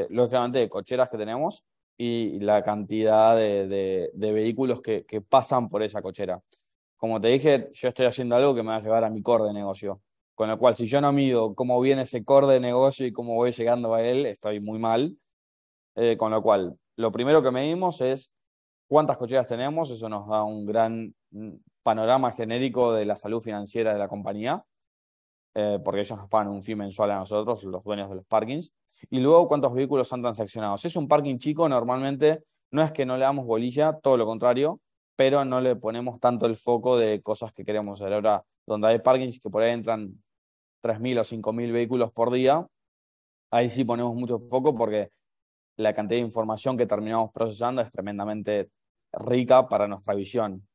lógicamente, de cocheras que tenemos y la cantidad de vehículos que pasan por esa cochera. Como te dije, yo estoy haciendo algo que me va a llevar a mi core de negocio. Con lo cual, si yo no mido cómo viene ese core de negocio y cómo voy llegando a él, estoy muy mal. Con lo cual, lo primero que medimos es cuántas cocheras tenemos. Eso nos da un gran panorama genérico de la salud financiera de la compañía, porque ellos nos pagan un fee mensual a nosotros, los dueños de los parkings. Y luego, cuántos vehículos han transaccionado. Si es un parking chico, normalmente no es que no le damos bolilla, todo lo contrario, pero no le ponemos tanto el foco de cosas que queremos hacer. Ahora, donde hay parkings que por ahí entran 3.000 o 5.000 vehículos por día, ahí sí ponemos mucho foco porque la cantidad de información que terminamos procesando es tremendamente rica para nuestra visión.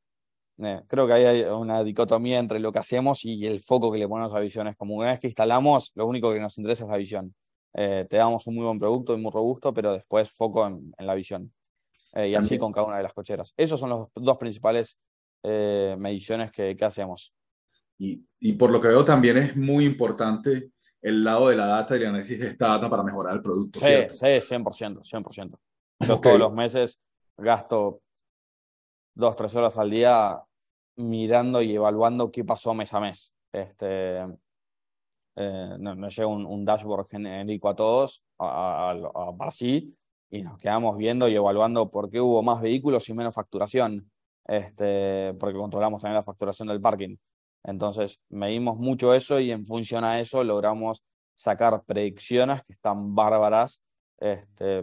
Creo que ahí hay una dicotomía entre lo que hacemos y el foco que le ponemos a la visión. Es como una vez que instalamos, lo único que nos interesa es la visión. Te damos un muy buen producto y muy robusto, pero después foco en la visión. Y así también? con cada una de las cocheras. Esos son los dos principales mediciones que hacemos. Y por lo que veo también es muy importante el lado de la data y el análisis de esta data para mejorar el producto, Sí, ¿cierto? sí, 100%, 100%. Yo Ok, todos los meses gasto 2, 3 horas al día mirando y evaluando qué pasó mes a mes. Nos llega un dashboard genérico a todos, para sí, y nos quedamos viendo y evaluando por qué hubo más vehículos y menos facturación, porque controlamos también la facturación del parking. Entonces, medimos mucho eso y en función a eso logramos sacar predicciones que están bárbaras,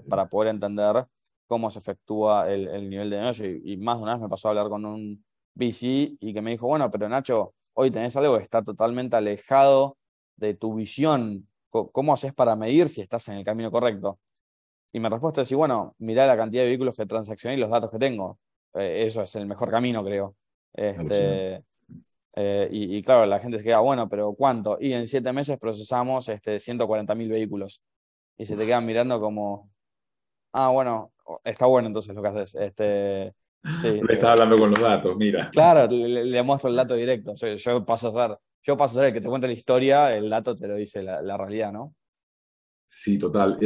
para poder entender cómo se efectúa el nivel de negocio. Y más de una vez me pasó a hablar con un VC y que me dijo, bueno, pero Nacho, hoy tenés algo que está totalmente alejado de tu visión. ¿Cómo haces para medir si estás en el camino correcto? Y mi respuesta es, sí, bueno, mirá la cantidad de vehículos que transaccioné y los datos que tengo. Eso es el mejor camino, creo. alucinante. Este, y claro, la gente se queda, bueno, pero ¿cuánto? Y en 7 meses procesamos 140.000 vehículos. Y se te quedan mirando como, ah, bueno, está bueno entonces lo que haces. Sí, Le estás hablando con los datos, mira. claro, le muestro el dato directo. Yo paso a ser el que te cuenta la historia, el dato te lo dice la realidad, ¿no? Sí, total.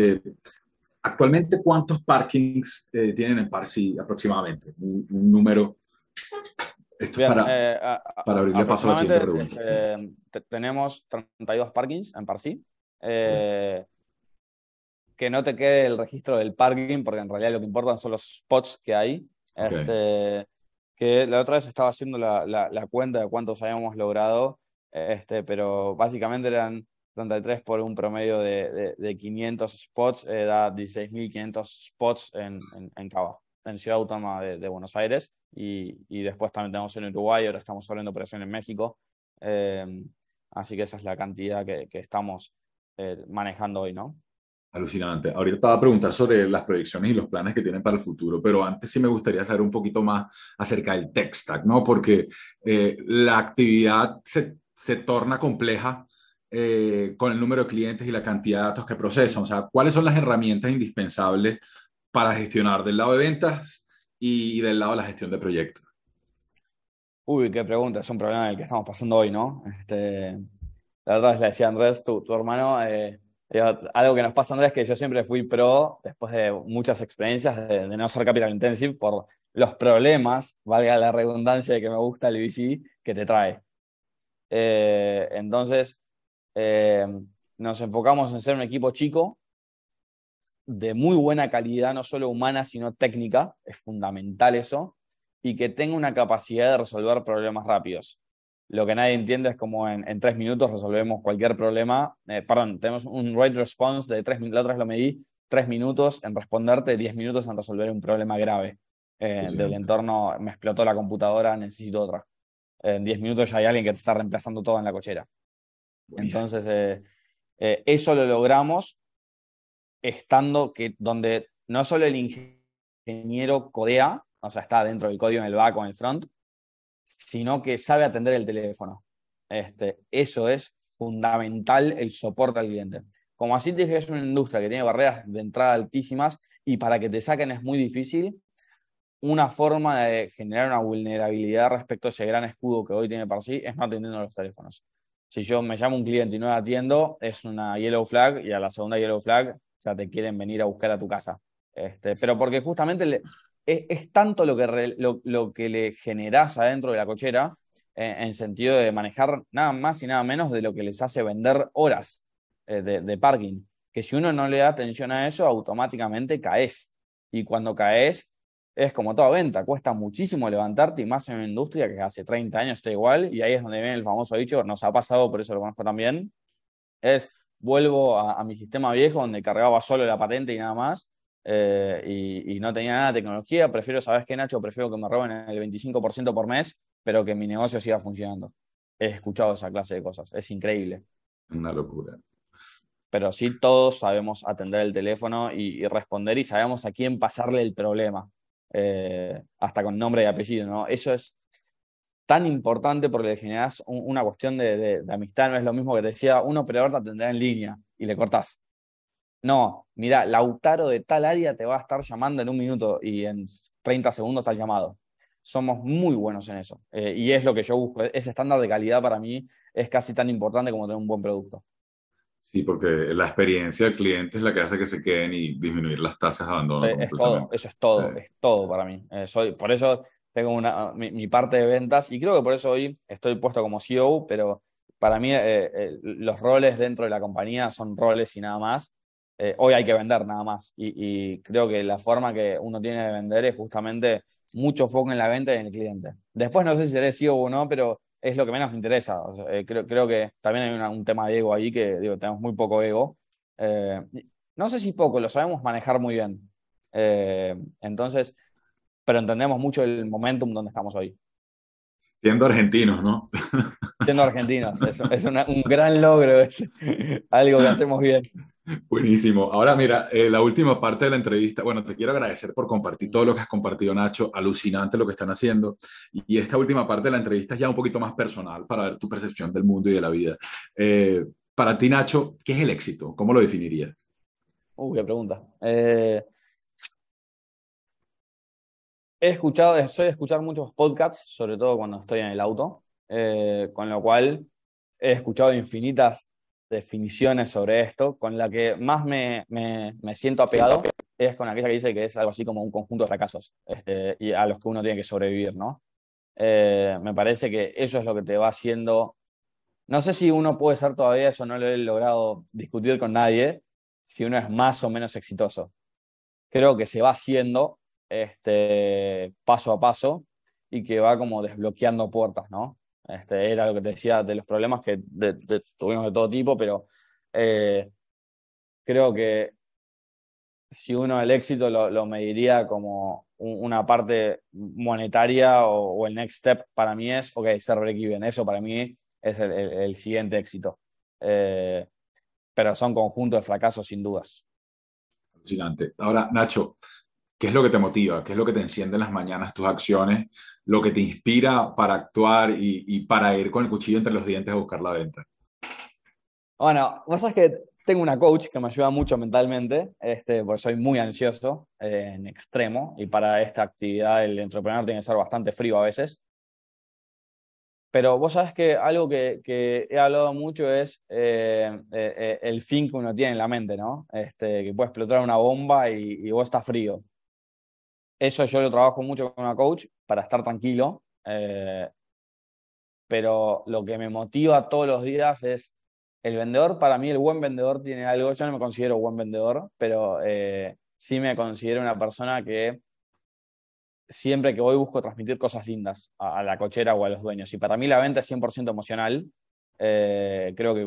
Actualmente, ¿cuántos parkings tienen en Parsi aproximadamente? Un número. Esto es Bien, para abrirle paso a la siguiente aproximadamente pregunta. tenemos 32 parkings en Parsi. Ok, Eh, que no te quede el registro del parking, porque en realidad lo que importan son los spots que hay. ok, Que la otra vez estaba haciendo la cuenta de cuántos habíamos logrado, pero básicamente eran 33 por un promedio de 500 spots, da 16.500 spots en Cava, en Ciudad Autónoma de Buenos Aires, y después también tenemos en Uruguay, ahora estamos abriendo operación en México, eh, así que esa es la cantidad que estamos manejando hoy, ¿no? alucinante. Ahorita te voy a preguntar sobre las proyecciones y los planes que tienen para el futuro, pero antes sí me gustaría saber un poquito más acerca del tech stack, ¿no? Porque la actividad se torna compleja con el número de clientes y la cantidad de datos que procesan. O sea, ¿cuáles son las herramientas indispensables para gestionar del lado de ventas y del lado de la gestión de proyectos? Uy, qué pregunta, es un problema en el que estamos pasando hoy, ¿no? La verdad es, le decía Andrés, tu hermano, digo, algo que nos pasa, Andrés, es que yo siempre fui pro, después de muchas experiencias, de no ser capital intensive, por los problemas, valga la redundancia de que me gusta el VC, que te trae. Entonces, eh, nos enfocamos en ser un equipo chico, de muy buena calidad, no solo humana, sino técnica, es fundamental eso, y que tenga una capacidad de resolver problemas rápidos. Lo que nadie entiende es como en 3 minutos resolvemos cualquier problema. Perdón, tenemos un rate response de 3 minutos, la otra vez lo medí, 3 minutos en responderte, 10 minutos en resolver un problema grave. Del Alucinante. entorno, me explotó la computadora, necesito otra. En 10 minutos ya hay alguien que te está reemplazando todo en la cochera. Buenísimo. Entonces, eso lo logramos estando que donde no solo el ingeniero codea, o sea, está dentro del código en el back o en el front, sino que sabe atender el teléfono. Eso es fundamental, el soporte al cliente. Como así es una industria que tiene barreras de entrada altísimas y para que te saquen es muy difícil, una forma de generar una vulnerabilidad respecto a ese gran escudo que hoy tiene para sí es no atendiendo los teléfonos. Si yo me llamo un cliente y no lo atiendo, es una yellow flag y a la segunda yellow flag ya te quieren venir a buscar a tu casa. Pero porque justamente es tanto lo que le generás adentro de la cochera en sentido de manejar nada más y nada menos de lo que les hace vender horas de parking. Que si uno no le da atención a eso, automáticamente caes. Y cuando caes, es como toda venta, cuesta muchísimo levantarte y más en una industria que hace 30 años está igual y ahí es donde viene el famoso dicho, nos ha pasado, por eso lo conozco también, es vuelvo a mi sistema viejo donde cargaba solo la patente y nada más y no tenía nada de tecnología, prefiero, ¿sabes qué, Nacho? Prefiero que me roben el 25% por mes, pero que mi negocio siga funcionando. He escuchado esa clase de cosas, es increíble. Una locura. Pero sí todos sabemos atender el teléfono y responder y sabemos a quién pasarle el problema, hasta con nombre y apellido, ¿no? Eso es tan importante porque le generás una cuestión de amistad, no es lo mismo que te decía, un operador te atenderá en línea y le cortás. No, mira, Lautaro de tal área te va a estar llamando en un minuto y en 30 segundos está llamado. Somos muy buenos en eso. Y es lo que yo busco. Ese estándar de calidad para mí es casi tan importante como tener un buen producto. Sí, porque la experiencia del cliente es la que hace que se queden y disminuir las tasas de abandono Es todo, completamente. eso Eh, es todo para mí. Por eso tengo mi parte de ventas y creo que por eso hoy estoy puesto como CEO, pero para mí los roles dentro de la compañía son roles y nada más. Hoy hay que vender nada más y creo que la forma que uno tiene de vender es justamente mucho foco en la venta y en el cliente. Después no sé si seré CEO o no, pero es lo que menos me interesa. O sea, creo que también hay un tema de ego ahí que digo, tenemos muy poco ego. Eh, no sé si poco, lo sabemos manejar muy bien. Entonces, pero entendemos mucho el momentum donde estamos hoy. Siendo argentinos, ¿no? Siendo argentinos, es un gran logro, es algo que hacemos bien. Buenísimo. Ahora mira, la última parte de la entrevista, bueno, te quiero agradecer por compartir todo lo que has compartido, Nacho, alucinante lo que están haciendo. Y esta última parte de la entrevista es ya un poquito más personal para ver tu percepción del mundo y de la vida. Para ti, Nacho, ¿qué es el éxito? ¿Cómo lo definirías? Qué pregunta. soy de escuchar muchos podcasts, sobre todo cuando estoy en el auto, con lo cual he escuchado infinitas definiciones sobre esto. Con la que más me siento apegado es con aquella que dice que es algo así como un conjunto de fracasos, y a los que uno tiene que sobrevivir, ¿no? Me parece que eso es lo que te va haciendo. No sé si uno puede ser todavía, eso no lo he logrado discutir con nadie, si uno es más o menos exitoso. Creo que se va haciendo paso a paso y que va como desbloqueando puertas, ¿no? Era lo que te decía de los problemas que tuvimos de todo tipo, pero eh, creo que si uno el éxito lo mediría como una parte monetaria o el next step para mí es, ok, ser break-even, eso para mí es el siguiente éxito. Eh, pero son conjuntos de fracasos sin dudas. Alucinante. Ahora, Nacho, ¿qué es lo que te motiva? ¿Qué es lo que te enciende en las mañanas, tus acciones? ¿Lo que te inspira para actuar y para ir con el cuchillo entre los dientes a buscar la venta? Bueno, vos sabés que tengo una coach que me ayuda mucho mentalmente, porque soy muy ansioso en extremo y para esta actividad el entrepreneur tiene que ser bastante frío a veces. Pero vos sabés que algo que he hablado mucho es el fin que uno tiene en la mente, ¿no? Que puede explotar una bomba y vos estás frío. Eso yo lo trabajo mucho con una coach para estar tranquilo, pero lo que me motiva todos los días es el vendedor. Para mí el buen vendedor tiene algo, yo no me considero buen vendedor, pero sí me considero una persona que siempre que voy busco transmitir cosas lindas a la cochera o a los dueños. Y para mí la venta es 100% emocional. Creo que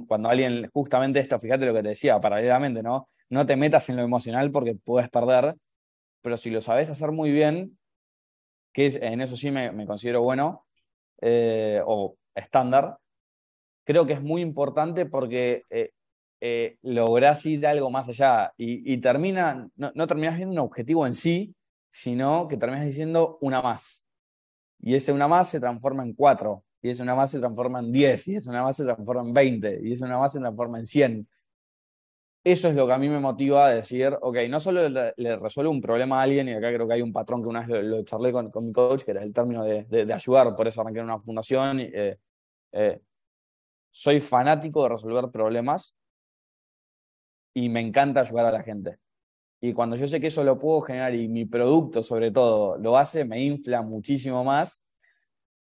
cuando alguien, justamente esto, fíjate lo que te decía, paralelamente, ¿no? No te metas en lo emocional porque puedes perder, pero si lo sabes hacer muy bien, en eso sí me considero bueno, o estándar, creo que es muy importante porque lográs ir algo más allá y no terminás viendo un objetivo en sí, sino que terminás diciendo una más. Y ese una más se transforma en cuatro, y ese una más se transforma en 10, y ese una más se transforma en 20, y ese una más se transforma en 100. Eso es lo que a mí me motiva a decir, ok, no solo le resuelvo un problema a alguien, y acá creo que hay un patrón que una vez lo charlé con mi coach, que era el término de ayudar, por eso arranqué en una fundación. Eh, Soy fanático de resolver problemas y me encanta ayudar a la gente. Y cuando yo sé que eso lo puedo generar y mi producto sobre todo lo hace, me infla muchísimo más,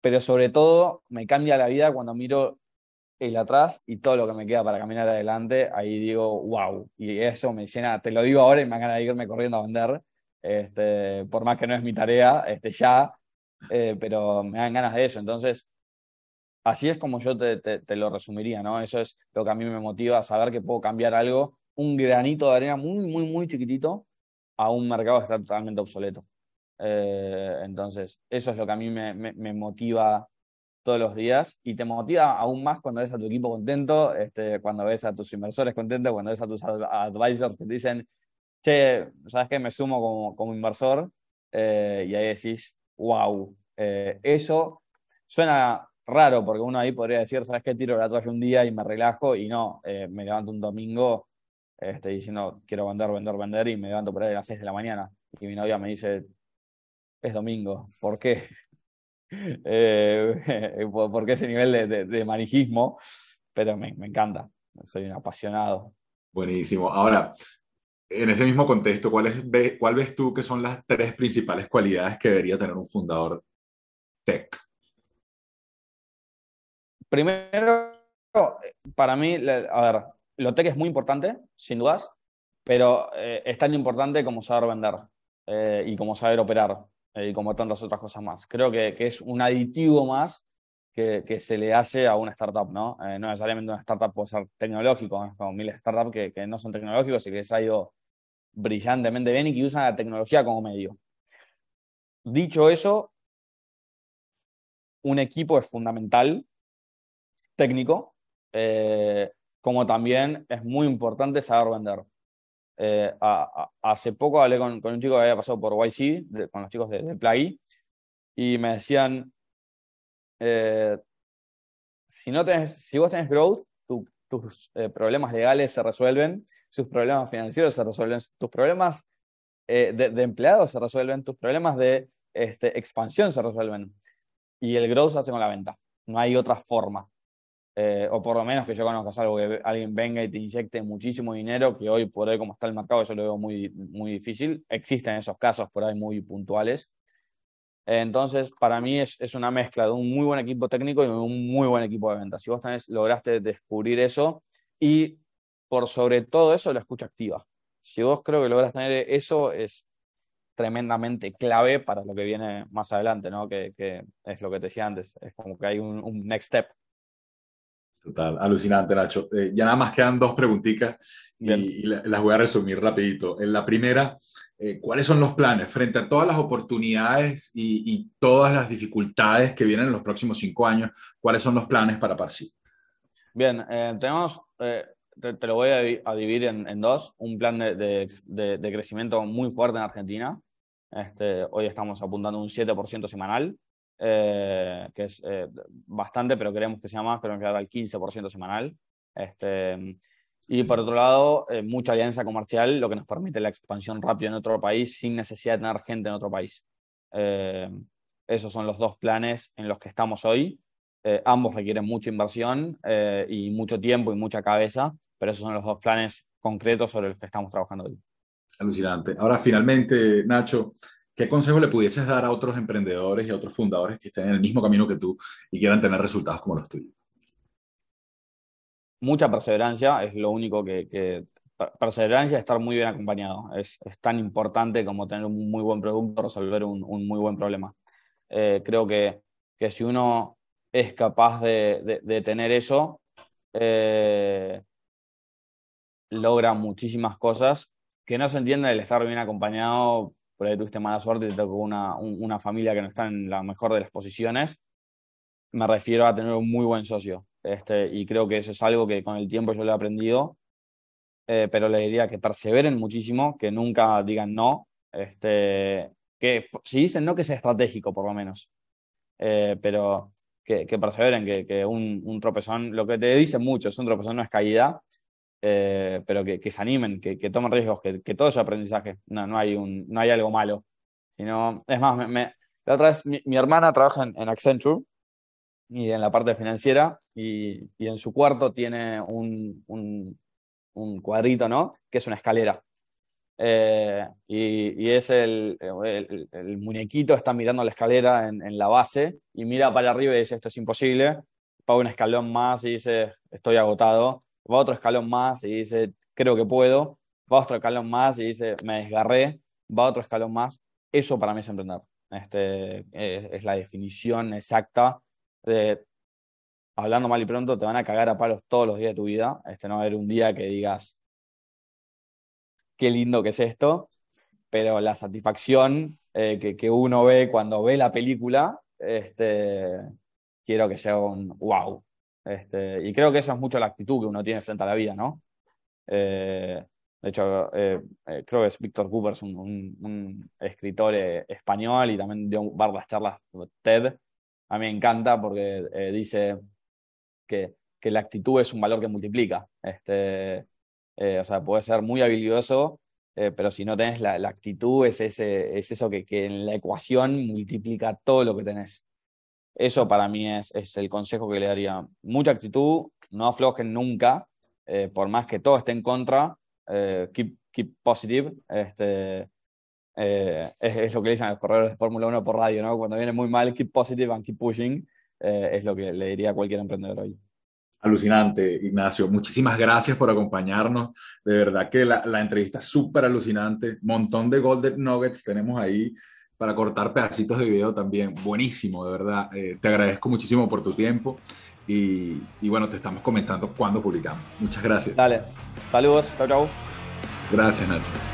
pero sobre todo me cambia la vida cuando miro el atrás y todo lo que me queda para caminar adelante, ahí digo, wow, y eso me llena, te lo digo ahora y me dan ganas de irme corriendo a vender, por más que no es mi tarea, ya, pero me dan ganas de eso. Entonces, así es como yo te lo resumiría, ¿no? Eso es lo que a mí me motiva, saber que puedo cambiar algo, un granito de arena muy, muy, muy chiquitito, a un mercado que está totalmente obsoleto. Entonces, eso es lo que a mí me motiva todos los días y te motiva aún más cuando ves a tu equipo contento, cuando ves a tus inversores contentos, cuando ves a tus advisors que te dicen, che, ¿sabes qué? Me sumo como inversor, y ahí decís, wow, eso suena raro porque uno ahí podría decir, ¿sabes qué? Tiro la toalla un día y me relajo y no, me levanto un domingo diciendo, quiero vender, vender, vender y me levanto por ahí a las 6 de la mañana y mi novia me dice, es domingo, ¿por qué? Porque ese nivel de manijismo, pero me encanta, soy un apasionado. Buenísimo. Ahora, en ese mismo contexto, ¿cuál ves tú que son las tres principales cualidades que debería tener un fundador tech? Primero, para mí, a ver, lo tech es muy importante, sin dudas, pero es tan importante como saber vender, y como saber operar, y como tantas otras cosas más. Creo que es un aditivo más que se le hace a una startup, ¿no? No necesariamente una startup puede ser tecnológico, ¿no? Como miles de startups que no son tecnológicos y que les ha ido brillantemente bien y que usan la tecnología como medio. Dicho eso, un equipo es fundamental, técnico, como también es muy importante saber vender. Hace poco hablé con un chico que había pasado por YC, con los chicos de Play, y me decían, eh, si vos tenés growth, tus problemas legales se resuelven, sus problemas financieros se resuelven, tus problemas de empleados se resuelven, tus problemas de expansión se resuelven. Y el growth se hace con la venta. No hay otra forma. O por lo menos que yo conozca algo que alguien venga y te inyecte muchísimo dinero, que hoy por hoy como está el mercado yo lo veo muy, muy difícil. Existen esos casos por ahí muy puntuales. Entonces, para mí es una mezcla de un muy buen equipo técnico y un muy buen equipo de ventas. Si vos lograste descubrir eso y por sobre todo eso la escucha activa. Si vos creo que logras tener eso, es tremendamente clave para lo que viene más adelante, ¿no? Que es lo que te decía antes, es como que hay un next step. Total, alucinante, Nacho. Ya nada más quedan dos preguntitas y las voy a resumir rapidito. En la primera, ¿cuáles son los planes frente a todas las oportunidades y todas las dificultades que vienen en los próximos 5 años? ¿Cuáles son los planes para Parsi? Bien, tenemos, te lo voy a dividir en dos. Un plan de crecimiento muy fuerte en Argentina. Hoy estamos apuntando un 7% semanal. Que es bastante, pero queremos que sea más, queremos llegar al 15% semanal. Y por otro lado, mucha alianza comercial, lo que nos permite la expansión rápida en otro país sin necesidad de tener gente en otro país. Esos son los dos planes en los que estamos hoy. Ambos requieren mucha inversión y mucho tiempo y mucha cabeza, pero esos son los dos planes concretos sobre los que estamos trabajando hoy. Alucinante. Ahora, finalmente, Nacho, ¿qué consejo le pudieses dar a otros emprendedores y a otros fundadores que estén en el mismo camino que tú y quieran tener resultados como los tuyos? Mucha perseverancia es lo único perseverancia y estar muy bien acompañado. Es tan importante como tener un muy buen producto, resolver un muy buen problema. Creo que si uno es capaz de tener eso, logra muchísimas cosas. Que no se entiende el estar bien acompañado, por ahí tuviste mala suerte y te tocó una familia que no está en la mejor de las posiciones. Me refiero a tener un muy buen socio. Y creo que eso es algo que con el tiempo yo lo he aprendido, pero le diría que perseveren muchísimo, que nunca digan no, que si dicen no, que sea estratégico por lo menos, pero que perseveren, que un tropezón, lo que te dicen muchos, un tropezón no es caída, pero que se animen, que tomen riesgos, que todo es aprendizaje, no hay algo malo. Sino, es más, la otra vez mi hermana trabaja en Accenture y en la parte financiera y en su cuarto tiene un cuadrito, ¿no? Que es una escalera. Y es el muñequito está mirando la escalera en la base y mira para arriba y dice, esto es imposible. Va un escalón más y dice, estoy agotado. Va otro escalón más y dice, creo que puedo. Va otro escalón más y dice, me desgarré. Va otro escalón más. Eso para mí es emprender. Es la definición exacta de, hablando mal y pronto, te van a cagar a palos todos los días de tu vida. No va a haber un día que digas, qué lindo que es esto, pero la satisfacción que uno ve cuando ve la película, quiero que sea un wow. Y creo que eso es mucho la actitud que uno tiene frente a la vida, ¿no? De hecho, creo que es Víctor Cooper, es un escritor español y también dio varias charlas TED. A mí me encanta porque dice que la actitud es un valor que multiplica. O sea, puede ser muy habilidoso, pero si no tenés la actitud, es eso que en la ecuación multiplica todo lo que tenés. Eso para mí es el consejo que le daría. Mucha actitud, no aflojen nunca, por más que todo esté en contra, keep positive. Es lo que dicen los corredores de Fórmula 1 por radio, ¿no? Cuando viene muy mal, keep positive and keep pushing. Es lo que le diría a cualquier emprendedor hoy. Alucinante, Ignacio. Muchísimas gracias por acompañarnos. De verdad que la entrevista es súper alucinante. Montón de Golden Nuggets tenemos ahí para cortar pedacitos de video también. Buenísimo, de verdad. Te agradezco muchísimo por tu tiempo y bueno, te estamos comentando cuando publicamos. Muchas gracias. Dale. Saludos. Chau, chau. Gracias, Nacho.